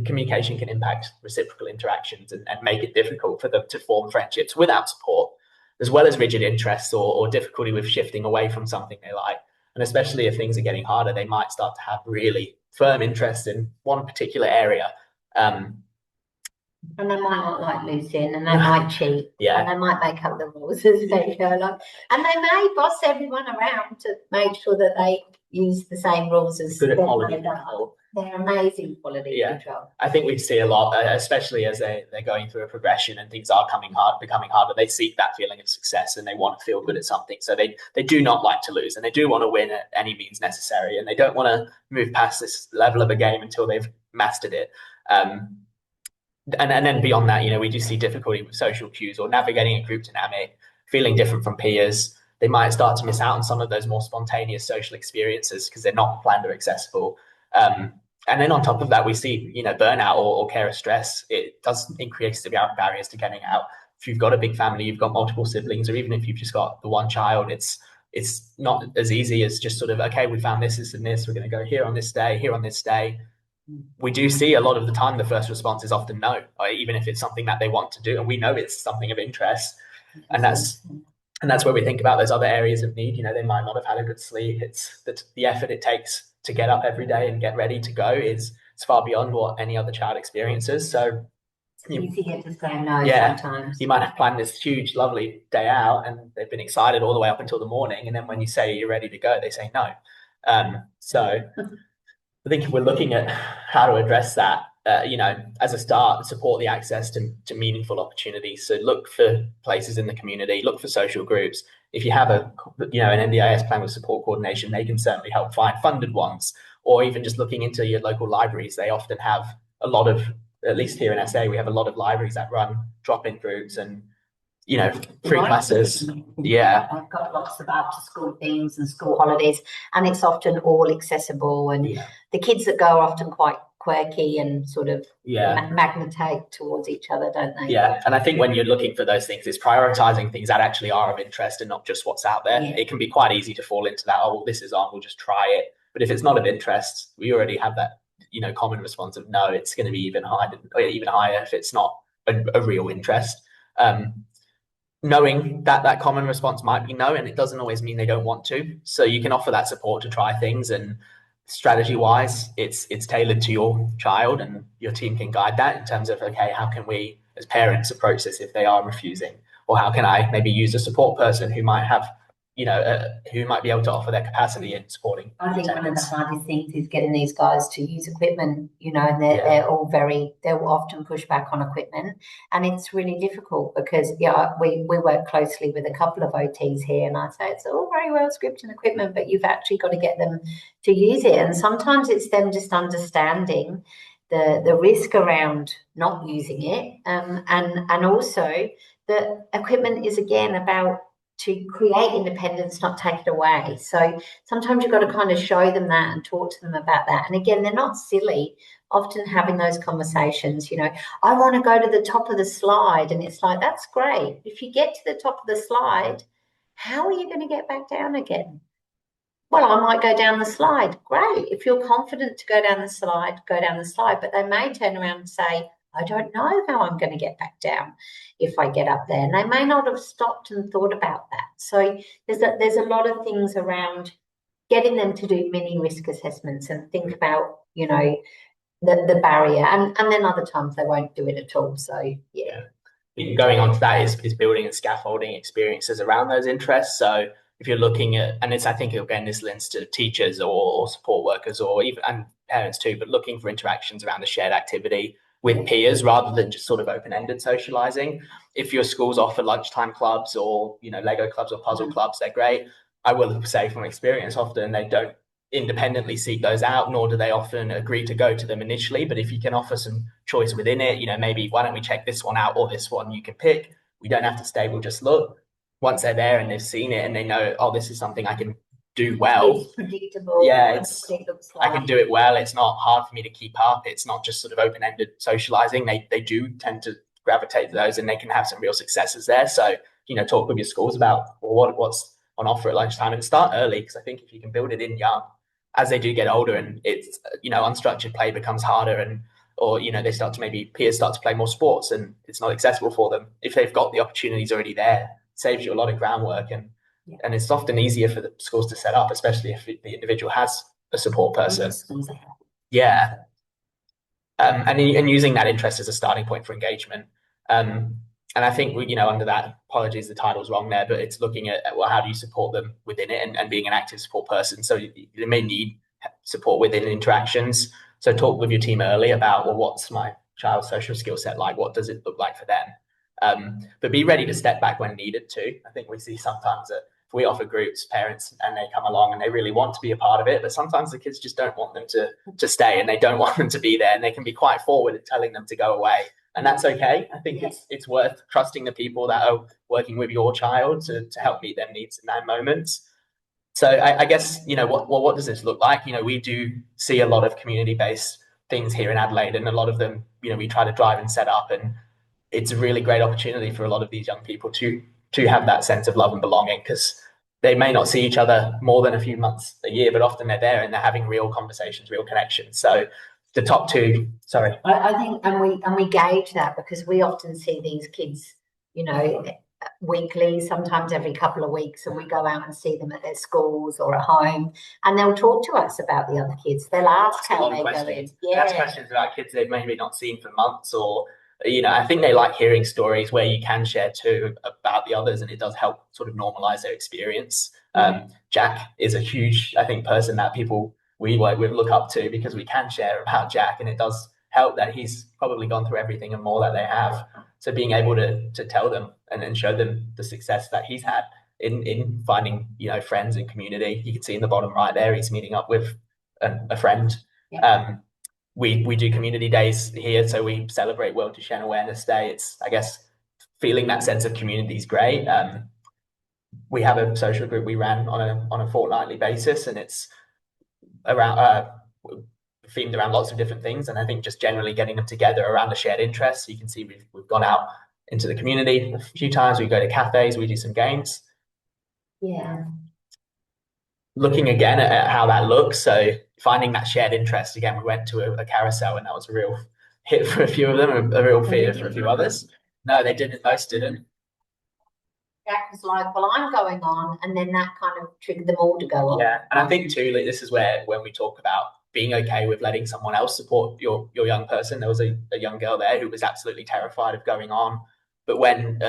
communication can impact reciprocal interactions and make it difficult for them to form friendships without support, as well as rigid interests or difficulty with shifting away from something they like. And especially if things are getting harder, they might start to have really firm interest in one particular area. And they might not like losing, and they might cheat, and they might make up the rules as they go along. And they may boss everyone around to make sure that they use the same rules as good at quality control. They're amazing quality control. I think we see a lot, especially as they're going through a progression and things are becoming harder. They seek that feeling of success and they want to feel good at something. So they do not like to lose, and they do want to win at any means necessary. And they don't want to move past this level of a game until they've mastered it. And then beyond that, we do see difficulty with social cues or navigating a group dynamic, feeling different from peers. They might start to miss out on some of those more spontaneous social experiences because they're not planned or accessible. And then on top of that, we see, burnout or carer stress. It does increase the barriers to getting out. If you've got a big family, you've got multiple siblings, or even if you've just got the one child, it's not as easy as just sort of, okay, we found this and this, we're going to go here on this day. We do see a lot of the time the first response is often no, even if it's something that they want to do, and we know it's something of interest. And that's where we think about those other areas of need. They might not have had a good sleep. It's the effort it takes to get up every day and get ready to go it's far beyond what any other child experiences. So it's easier to say no sometimes. You might have planned this huge, lovely day out and they've been excited all the way up until the morning. And then when you say you're ready to go, they say no. So I think if we're looking at how to address that, as a start, support the access to meaningful opportunities. So look for places in the community, look for social groups. If you have an NDIS plan with support coordination, they can certainly help find funded ones, or even just looking into your local libraries. They often have a lot of at least here in SA, we have a lot of libraries that run drop-in groups and, free classes. Yeah. I've got lots of after school things and school holidays, and it's often all accessible. And the kids that go are often quite quirky and sort of magnetate towards each other, don't they? Yeah. And I think when you're looking for those things, it's prioritizing things that actually are of interest and not just what's out there. Yeah. It can be quite easy to fall into that, oh, well, this is on, we'll just try it. But if it's not of interest, we already have that, common response of no, it's going to be even higher if it's not a real interest. Knowing that common response might be no, and it doesn't always mean they don't want to. So you can offer that support to try things, and strategy-wise, it's tailored to your child, and your team can guide that in terms of, okay, how can we as parents approach this if they are refusing? Or how can I maybe use a support person who might have, who might be able to offer their capacity in supporting. I think one of the hardest things is getting these guys to use equipment, and they'll often push back on equipment, and it's really difficult because we work closely with a couple of OTs here, and I say it's all very well scripting equipment, but you've actually got to get them to use it, and sometimes it's them just understanding the risk around not using it, and also the equipment is again about to create independence, not take it away. So sometimes you've got to kind of show them that and talk to them about that. And again, they're not silly. Often having those conversations, I want to go to the top of the slide. And it's like, that's great. If you get to the top of the slide, how are you going to get back down again? Well, I might go down the slide. Great. If you're confident to go down the slide, go down the slide. But they may turn around and say, I don't know how I'm going to get back down if I get up there. And they may not have stopped and thought about that. So there's a lot of things around getting them to do mini risk assessments and think about, the barrier. And then other times they won't do it at all. So, yeah. Going on to that is building and scaffolding experiences around those interests. So if you're looking at, and I think again, this lends to teachers or support workers or even and parents too, but looking for interactions around the shared activity with peers rather than just sort of open-ended socializing. If your schools offer lunchtime clubs or, Lego clubs or puzzle clubs, they're great. I will say from experience, often they don't independently seek those out, nor do they often agree to go to them initially. But if you can offer some choice within it, maybe why don't we check this one out or this one you can pick. We don't have to stay, we'll just look. Once they're there and they've seen it and they know, oh, this is something I can do well. It's predictable. Yeah, I can do it well. It's not hard for me to keep up. It's not just sort of open-ended socializing. They do tend to gravitate to those, and they can have some real successes there. So, talk with your schools about what's on offer at lunchtime, and start early, because I think if you can build it in young, as they do get older and it's, unstructured play becomes harder, or peers start to play more sports and it's not accessible for them. If they've got the opportunities already there, it saves you a lot of groundwork, and it's often easier for the schools to set up, especially if the individual has a support person. Yeah. And using that interest as a starting point for engagement. And I think, under that, apologies, the title's wrong there, but it's looking at, well, how do you support them within it and being an active support person? So they may need support within interactions. So talk with your team early about, well, what's my child's social skill set like? What does it look like for them? But be ready to step back when needed too. I think we see sometimes that if we offer groups, parents, and they come along and they really want to be a part of it, but sometimes the kids just don't want them to stay, and they don't want them to be there, and they can be quite forward at telling them to go away. And that's okay. I think it's worth trusting the people that are working with your child to help meet their needs in that moment. So I guess, what does this look like? We do see a lot of community-based things here in Adelaide, and a lot of them, we try to drive and set up, and it's a really great opportunity for a lot of these young people to have that sense of love and belonging, because they may not see each other more than a few months a year, but often they're there and they're having real conversations, real connections. So the top two, sorry. I think, and we gauge that because we often see these kids, weekly, sometimes every couple of weeks, and we go out and see them at their schools or at home, and they'll talk to us about the other kids. They'll ask how they go in. Ask questions about kids they've maybe not seen for months, or I think they like hearing stories where you can share too about the others, and it does help sort of normalize their experience. Jack is a huge, I think, person that people we work with look up to, because we can share about Jack, and it does help that he's probably gone through everything and more that they have. So being able to tell them and then show them the success that he's had in finding, friends and community. You can see in the bottom right there, he's meeting up with a friend. we do community days here, so we celebrate World Duchenne Awareness Day. It's, I guess, feeling that sense of community is great. We have a social group we ran on a fortnightly basis, and it's around themed around lots of different things. And I think just generally getting them together around a shared interest. So you can see we've gone out into the community a few times. We go to cafes, we do some games. Yeah. Looking again at how that looks, so finding that shared interest again. We went to a carousel, and that was a real hit for a few of them, a real fear for a few others. No, they didn't. Most didn't. Jack was like, well, I'm going on, and then that kind of triggered them all to go on. Yeah, and I think too, like, this is where when we talk about being okay with letting someone else support your young person. There was a young girl there who was absolutely terrified of going on, but when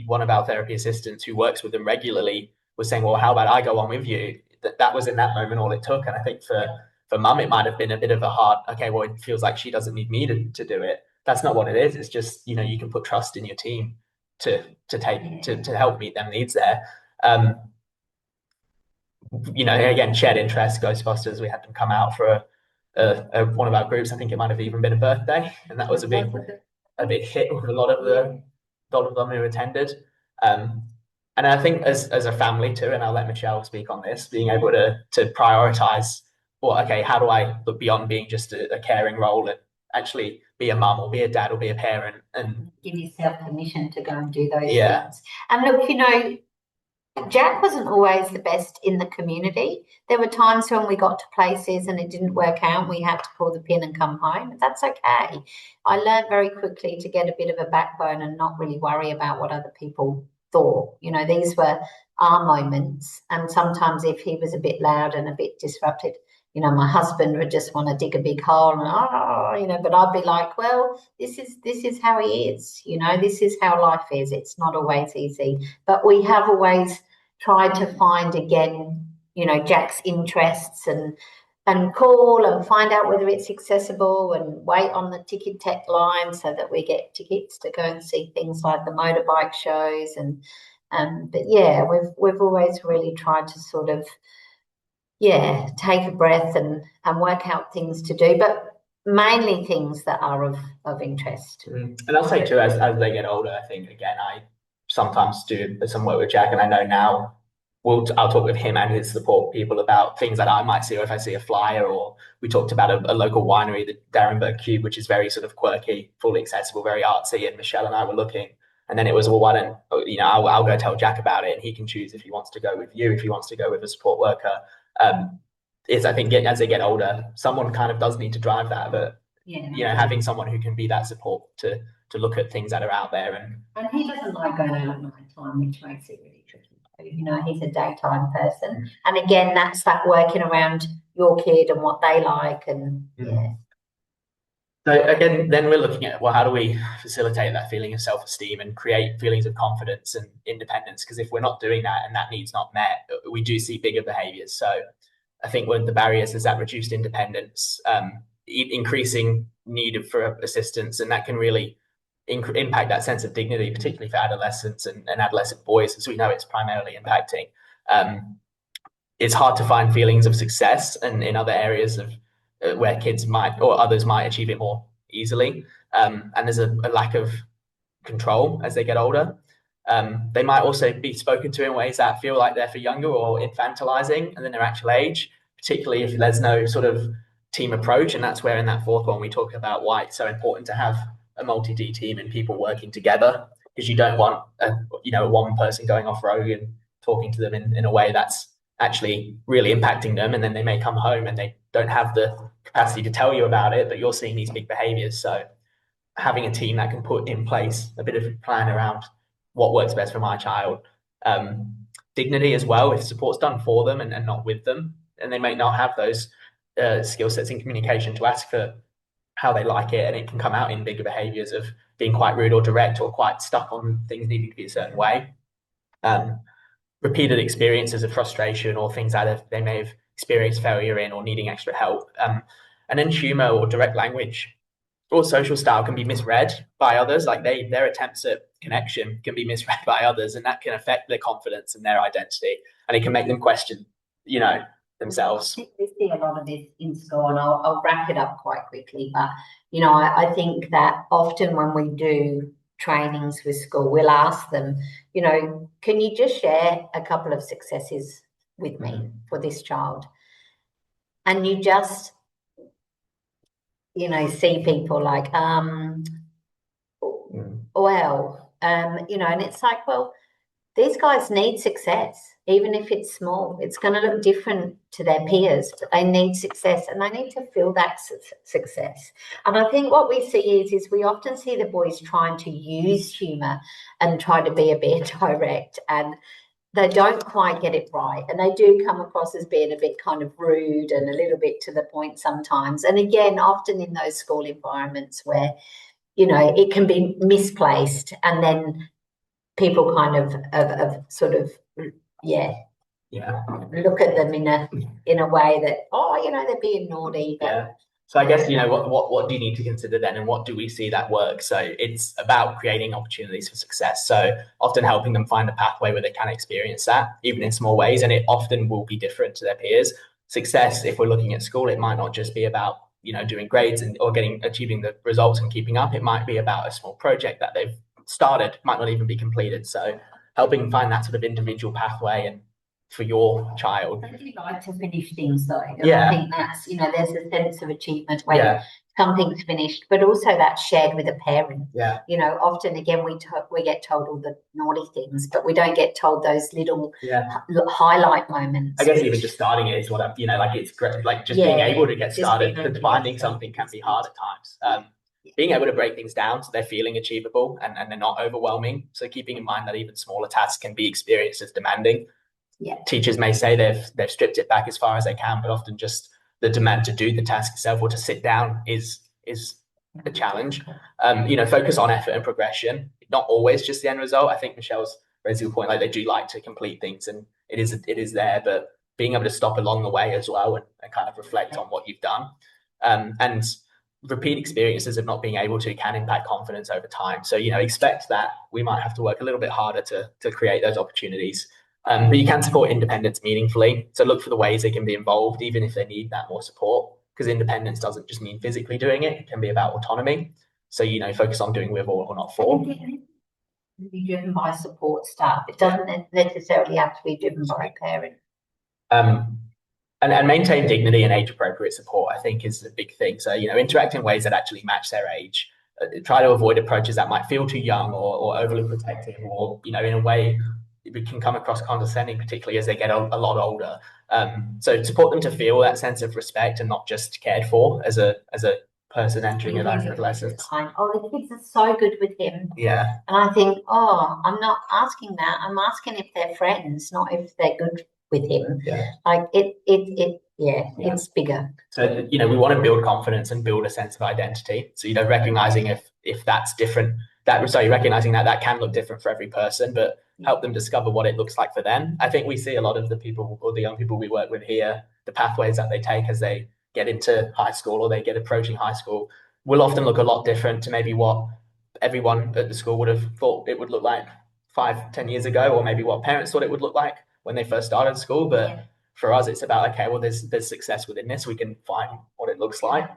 one of our therapy assistants who works with them regularly was saying, well, how about I go on with you? That was in that moment all it took. And I think for mum, it might have been a bit of a hard, okay, well, it feels like she doesn't need me to do it. That's not what it is. It's just, you can put trust in your team to help meet them needs there. Again, shared interest, Ghostbusters, we had them come out for one of our groups. I think it might have even been a birthday, and that was a big hit with a lot of them who attended. And I think as a family too, and I'll let Michelle speak on this, being able to prioritize, well, okay, how do I look beyond being just a caring role and actually be a mum or be a dad or be a parent and give yourself permission to go and do those things. And look, Jack wasn't always the best in the community. There were times when we got to places and it didn't work out. We had to pull the pin and come home. That's okay. I learned very quickly to get a bit of a backbone and not really worry about what other people thought. These were our moments. And sometimes if he was a bit loud and a bit disrupted, my husband would just want to dig a big hole and, but I'd be like, well, this is how he is. This is how life is. It's not always easy, but we have always tried to find again, Jack's interests and call and find out whether it's accessible and wait on the ticket tech line so that we get tickets to go and see things like the motorbike shows but yeah, we've always really tried to sort of take a breath and work out things to do, but mainly things that are of interest. And I'll say too, as they get older, I think again, I sometimes do some work with Jack, and I know now I'll talk with him and his support people about things that I might see, or if I see a flyer, or we talked about a local winery, the Darrenberg Cube, which is very sort of quirky, fully accessible, very artsy, and Michelle and I were looking. And then it was, well, why don't, I'll go tell Jack about it, and he can choose if he wants to go with you, if he wants to go with a support worker. I think as they get older, someone kind of does need to drive that, but having someone who can be that support to look at things that are out there. And he doesn't like going out at night time, which makes it really tricky. He's a daytime person. And again, that's that working around your kid and what they like. And So again, then we're looking at, well, how do we facilitate that feeling of self-esteem and create feelings of confidence and independence? Because if we're not doing that and that need's not met, we do see bigger behaviors. So I think one of the barriers is that reduced independence, increasing need for assistance, and that can really impact that sense of dignity, particularly for adolescents and adolescent boys, as we know it's primarily impacting. It's hard to find feelings of success and in other areas of where kids might or others might achieve it more easily. And there's a lack of control as they get older. They might also be spoken to in ways that feel like they're for younger or infantilizing than their actual age, particularly if there's no sort of team approach. And that's where in that fourth one we talk about why it's so important to have a multi-D team and people working together, because you don't want one person going off rogue and talking to them in a way that's actually really impacting them, and then they may come home and they don't have the capacity to tell you about it, but you're seeing these big behaviors. So having a team that can put in place a bit of a plan around what works best for my child. Dignity as well, if support's done for them and not with them, and they may not have those skill sets in communication to ask for how they like it, and it can come out in bigger behaviors of being quite rude or direct or quite stuck on things needing to be a certain way. Repeated experiences of frustration or things that they may have experienced failure in or needing extra help. And then humor or direct language or social style can be misread by others, like their attempts at connection can be misread by others, and that can affect their confidence and their identity, and it can make them question, themselves. I think we see a lot of this in school, and I'll wrap it up quite quickly. But I think that often when we do trainings with school, we'll ask them, can you just share a couple of successes with me for this child? And you just, see people like, well, and it's like, well, these guys need success, even if it's small. It's going to look different to their peers, but they need success, and they need to feel that success. And I think what we see is we often see the boys trying to use humour and try to be a bit direct, and they don't quite get it right. And they do come across as being a bit kind of rude and a little bit to the point sometimes. And again, often in those school environments where, it can be misplaced, and then people kind of sort of look at them in a way that they're being naughty. But, So I guess what do you need to consider then, and what do we see that works? So it's about creating opportunities for success. So often helping them find a pathway where they can experience that, even in small ways, and it often will be different to their peers. Success, if we're looking at school, it might not just be about doing grades or achieving the results and keeping up. It might be about a small project that they've started, might not even be completed. So helping find that sort of individual pathway and for your child. I do like to finish things though. And I think that's, there's a sense of achievement when something's finished, but also that's shared with a parent. Often again we get told all the naughty things, but we don't get told those little highlight moments. I guess even just starting it is what I'm, it's great. Like just being able to get started, because finding something can be hard at times. Being able to break things down so they're feeling achievable and they're not overwhelming. So keeping in mind that even smaller tasks can be experienced as demanding. Teachers may say they've stripped it back as far as they can, but often just the demand to do the task itself or to sit down is a challenge. Focus on effort and progression, not always just the end result. I think Michelle's raised the point, like they do like to complete things, and it is there, but being able to stop along the way as well and kind of reflect on what you've done. And repeat experiences of not being able to can impact confidence over time. So, expect that we might have to work a little bit harder to create those opportunities. But you can support independence meaningfully. So look for the ways they can be involved, even if they need that more support, because independence doesn't just mean physically doing it. It can be about autonomy. So, focus on doing with or not for. Be driven by support staff. It doesn't necessarily have to be driven by a parent. And maintain dignity and age-appropriate support, I think, is a big thing. So, interact in ways that actually match their age. Try to avoid approaches that might feel too young or overly protective, or, in a way it can come across condescending, particularly as they get a lot older. So support them to feel that sense of respect and not just cared for as a person entering adolescence. The kids are so good with him. And I think, I'm not asking that. I'm asking if they're friends, not if they're good with him. It's bigger. So we want to build confidence and build a sense of identity. So recognizing if that's different, recognizing that can look different for every person, but help them discover what it looks like for them. I think we see a lot of the people or the young people we work with here, the pathways that they take as they get into high school or they get approaching high school will often look a lot different to maybe what everyone at the school would have thought it would look like 5-10 years ago, or maybe what parents thought it would look like when they first started school. But for us, it's about, okay, well, there's success within this. We can find what it looks like.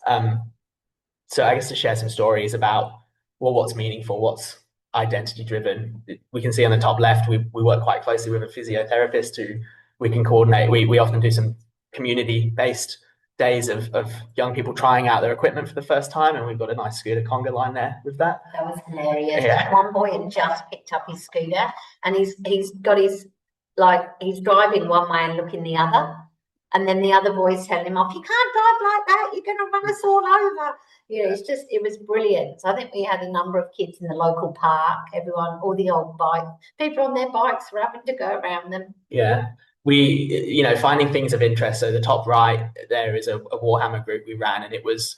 So I guess to share some stories about, well, what's meaningful, what's identity driven. We can see on the top left, we work quite closely with a physiotherapist who we can coordinate. We often do some community-based days of young people trying out their equipment for the first time, and we've got a nice scooter conga line there with that. That was hilarious. One boy had just picked up his scooter, and he's got his, he's driving one way and looking the other, and then the other boy's telling him off, you can't drive like that, you're going to run us all over. It was brilliant. So I think we had a number of kids in the local park, everyone, all the old people on their bikes were having to go around them. We, finding things of interest. So the top right, there is a Warhammer group we ran, and it was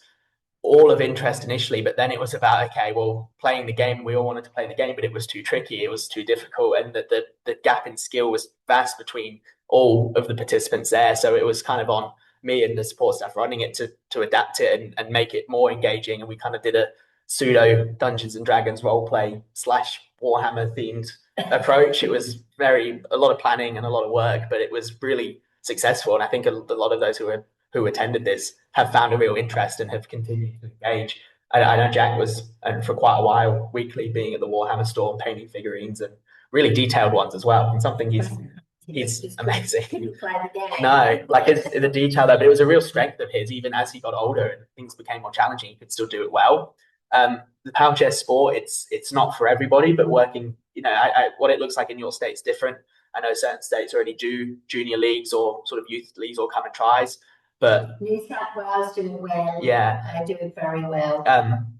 all of interest initially, but then it was about, okay, well, playing the game, we all wanted to play the game, but it was too tricky, it was too difficult, and the gap in skill was vast between all of the participants there. So it was kind of on me and the support staff running it to adapt it and make it more engaging. And we kind of did a pseudo Dungeons and Dragons roleplay / Warhammer themed approach. It was a lot of planning and a lot of work, but it was really successful. And I think a lot of those who attended this have found a real interest and have continued to engage. I know Jack was, and for quite a while, weekly being at the Warhammer store, painting figurines and really detailed ones as well. And something he's amazing. No, like it's the detail though, but it was a real strength of his. Even as he got older and things became more challenging, he could still do it well. The power chair sport, it's not for everybody, but working, what it looks like in your state's different. I know certain states already do junior leagues or sort of youth leagues or come and tries. But New South Wales do it well. Yeah, they do it very well.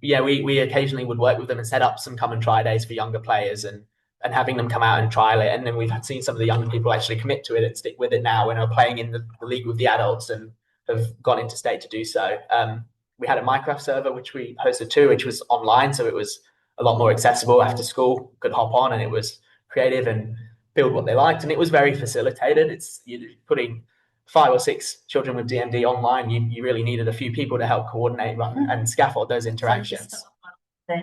We occasionally would work with them and set up some come and try days for younger players and having them come out and trial it. And then we've seen some of the younger people actually commit to it and stick with it now and are playing in the league with the adults and have gone into state to do so. We had a Minecraft server, which we hosted too, which was online. So it was a lot more accessible after school, could hop on and it was creative and build what they liked. And it was very facilitated. You're putting 5 or 6 children with DMD online. You really needed a few people to help coordinate and scaffold those interactions.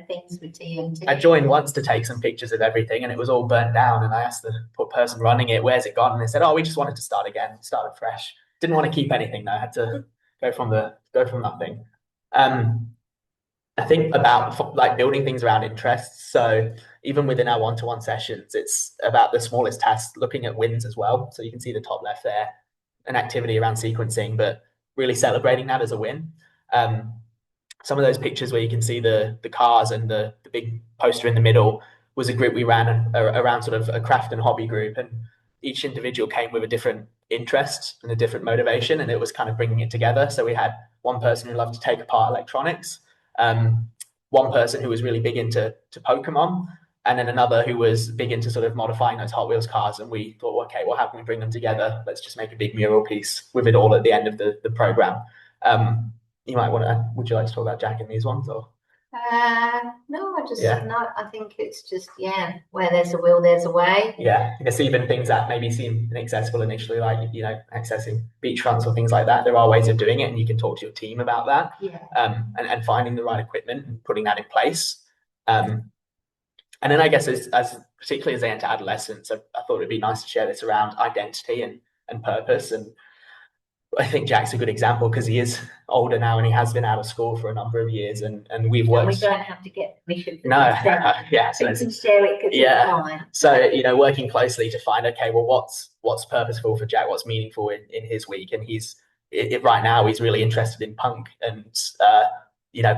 Things with DMD. I joined once to take some pictures of everything and it was all burnt down, and I asked the person running it, where's it gone? And they said, we just wanted to start again, started fresh. Didn't want to keep anything though, I had to go from nothing. I think about like building things around interests. So even within our one-to-one sessions, it's about the smallest tasks, looking at wins as well. So you can see the top left there, an activity around sequencing, but really celebrating that as a win. Some of those pictures where you can see the cars and the big poster in the middle was a group we ran around sort of a craft and hobby group, and each individual came with a different interest and a different motivation, and it was kind of bringing it together. So we had one person who loved to take apart electronics, one person who was really big into Pokemon, and then another who was big into sort of modifying those Hot Wheels cars. And we thought, okay, well, how can we bring them together? Let's just make a big mural piece with it all at the end of the program. Would you like to talk about Jack in these ones, or? No, I think it's just, where there's a will, there's a way. Yeah, I guess even things that maybe seem inaccessible initially, like, accessing beachfronts or things like that, there are ways of doing it, and you can talk to your team about that. And finding the right equipment and putting that in place. And then I guess as particularly as they enter adolescence, I thought it'd be nice to share this around identity and purpose. And I think Jack's a good example because he is older now and he has been out of school for a number of years, and we've worked. And we don't have to get permission for yeah, so we can share it because it's fine. So working closely to find, okay, well, what's purposeful for Jack, what's meaningful in his week, and right now he's really interested in punk and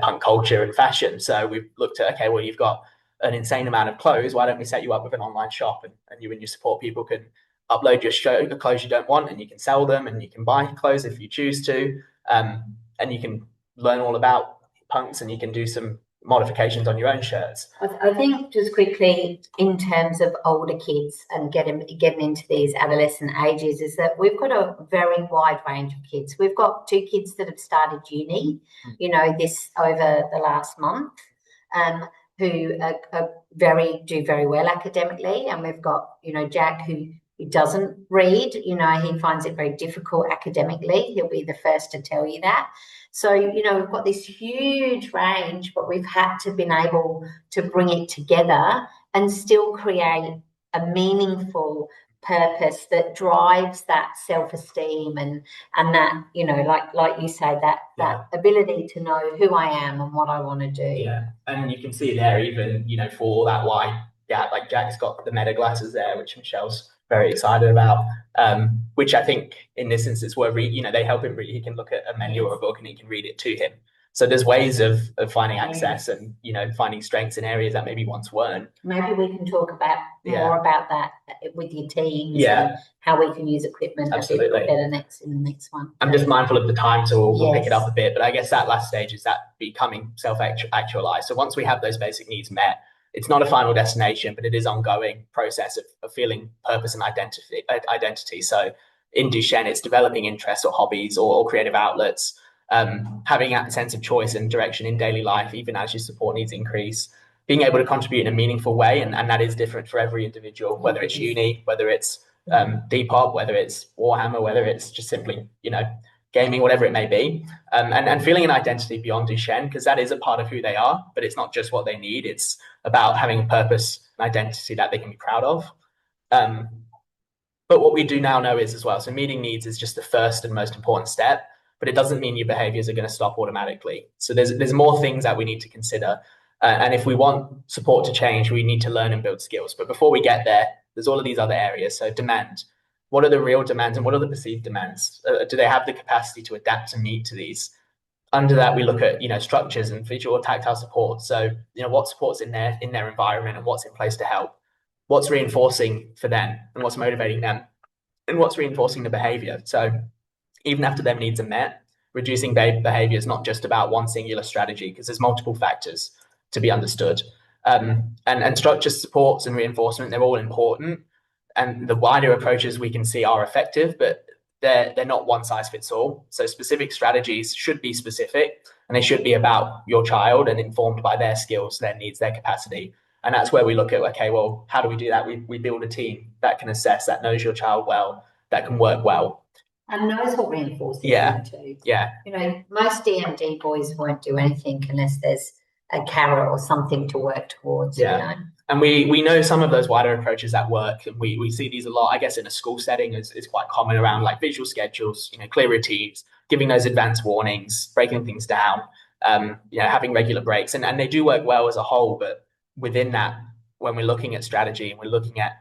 punk culture and fashion. So we've looked at, okay, well, you've got an insane amount of clothes. Why don't we set you up with an online shop, and you and your support people can upload your clothes you don't want, and you can sell them, and you can buy clothes if you choose to, and you can learn all about punks, and you can do some modifications on your own shirts. I think just quickly in terms of older kids and getting into these adolescent ages is that we've got a very wide range of kids. We've got 2 kids that have started uni, this over the last month, who do very well academically, and we've got Jack who doesn't read, he finds it very difficult academically. He'll be the first to tell you that. So, we've got this huge range, but we've had to been able to bring it together and still create a meaningful purpose that drives that self-esteem and that, like you say, that ability to know who I am and what I want to do. Yeah, and you can see there even, for all that wide gap, like Jack's got the meta glasses there, which Michelle's very excited about, which I think in this instance where they help him read. He can look at a menu or a book and he can read it to him. So there's ways of finding access and finding strengths in areas that maybe once weren't. Maybe we can talk about more about that with your teams and how we can use equipment Absolutely. a bit better in the next one. I'm just mindful of the time, so we'll pick it up a bit. But I guess that last stage is that becoming self-actualized. So once we have those basic needs met, it's not a final destination, but it is ongoing process of feeling purpose and identity. So in Duchenne, it's developing interests or hobbies or creative outlets, having that sense of choice and direction in daily life, even as your support needs increase, being able to contribute in a meaningful way. And that is different for every individual, whether it's uni, whether it's Depop, whether it's Warhammer, whether it's just simply, gaming, whatever it may be, and feeling an identity beyond Duchenne, because that is a part of who they are, but it's not just what they need. It's about having a purpose, an identity that they can be proud of. But But what we do now know is as well, so meeting needs is just the first and most important step, but it doesn't mean your behaviors are going to stop automatically. So there's more things that we need to consider. And if we want support to change, we need to learn and build skills. But before we get there, there's all of these other areas. So demand. What are the real demands and what are the perceived demands? Do they have the capacity to adapt and meet to these? Under that, we look at structures and visual or tactile support. So what supports in their environment and what's in place to help. What's reinforcing for them and what's motivating them and what's reinforcing the behavior. So even after their needs are met, reducing behavior is not just about one singular strategy because there's multiple factors to be understood. And structure supports and reinforcement, they're all important. And the wider approaches we can see are effective, but they're not one size fits all. So specific strategies should be specific and they should be about your child and informed by their skills, their needs, their capacity. And that's where we look at, okay, well, how do we do that? We build a team that can assess, that knows your child well, that can work well. And knows what reinforces Yeah. them too. Yeah. Most DMD boys won't do anything unless there's a carrot or something to work towards. Yeah. And we know some of those wider approaches that work, and we see these a lot. I guess in a school setting is quite common around like visual schedules, clear routines, giving those advanced warnings, breaking things down, having regular breaks, and they do work well as a whole. But within that, when we're looking at strategy and we're looking at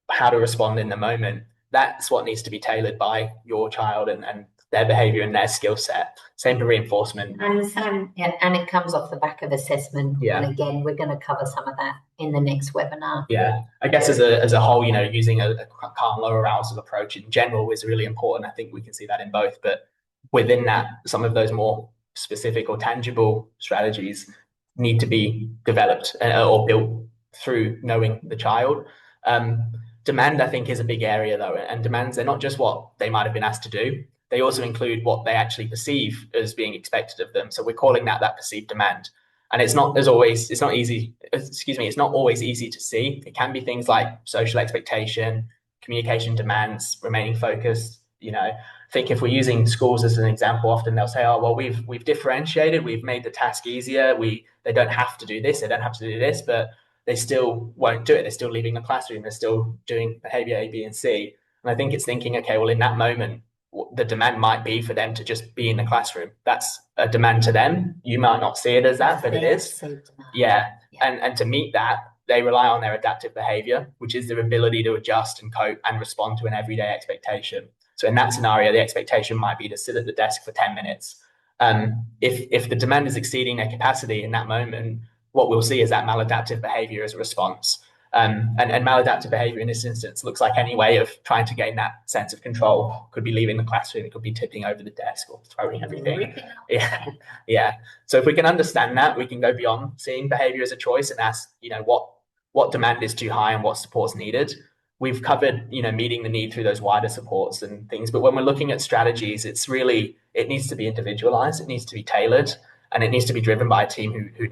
how to respond in the moment, that's what needs to be tailored by your child and their behavior and their skill set. Same for reinforcement. And it comes off the back of assessment. Yeah. And again, we're going to cover some of that in the next webinar. Yeah. I guess as a whole, using a calm, low arousal approach in general is really important. I think we can see that in both. But within that, some of those more specific or tangible strategies need to be developed or built through knowing the child. Demand, I think, is a big area, though. And demands, they're not just what they might have been asked to do. They also include what they actually perceive as being expected of them. So we're calling that perceived demand. And it's not always easy to see. It can be things like social expectation, communication demands, remaining focused. I think if we're using schools as an example, often they'll say, oh, well, we've differentiated, we've made the task easier. They don't have to do this, they don't have to do this, but they still won't do it. They're still leaving the classroom. They're still doing behavior A, B, and C. And I think it's thinking, okay, well, in that moment, the demand might be for them to just be in the classroom. That's a demand to them. You might not see it as that, but it is. Yeah. And to meet that, they rely on their adaptive behavior, which is their ability to adjust and cope and respond to an everyday expectation. So in that scenario, the expectation might be to sit at the desk for 10 minutes. If the demand is exceeding their capacity in that moment, what we'll see is that maladaptive behavior as a response. And maladaptive behavior in this instance looks like any way of trying to gain that sense of control. Could be leaving the classroom, it could be tipping over the desk or throwing everything. Yeah. So if we can understand that, we can go beyond seeing behavior as a choice and ask, what demand is too high and what support's needed. We've covered, meeting the need through those wider supports and things. But when we're looking at strategies, it needs to be individualized, it needs to be tailored, and it needs to be driven by a team who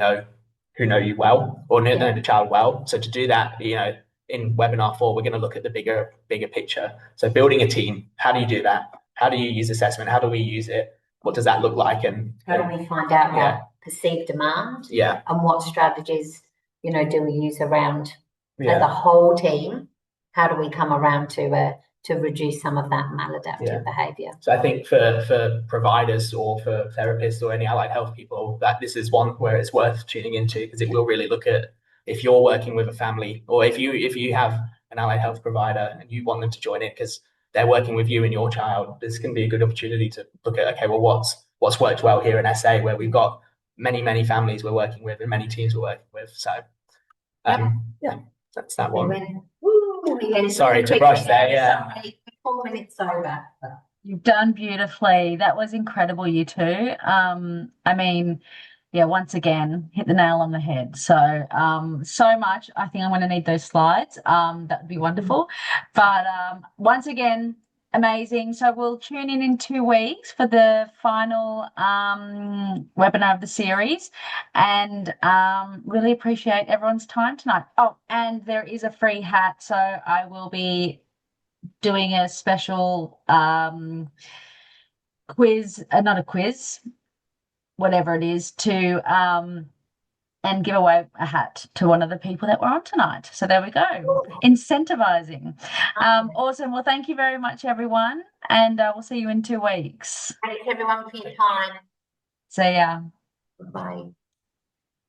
know you well or know the child well. So to do that, in webinar 4, we're going to look at the bigger picture. So building a team, how do you do that? How do you use assessment? How do we use it? What does that look like? And how do we find out that perceived demand? Yeah. And what strategies, do we use around the whole team? How do we come around to reduce some of that maladaptive behavior? So I think for providers or for therapists or any allied health people, that this is one where it's worth tuning into, because it will really look at if you're working with a family or if you have an allied health provider and you want them to join in because they're working with you and your child, this can be a good opportunity to look at, okay, well, what's worked well here in SA, where we've got many families we're working with and many teams we're working with. So that's that one. Sorry to rush there. Yeah. 4 minutes over. You've done beautifully. That was incredible, you two. Once again, hit the nail on the head. So, so much. I think I'm going to need those slides. That would be wonderful. But once again, amazing. So we'll tune in 2 weeks for the final webinar of the series, and really appreciate everyone's time tonight. Oh, and there is a free hat, so I will be doing a special quiz, not a quiz, whatever it is, to and give away a hat to one of the people that were on tonight. So there we go. Incentivizing. Awesome. Well, thank you very much, everyone. And we'll see you in 2 weeks. Thanks everyone for your time. See ya. Bye.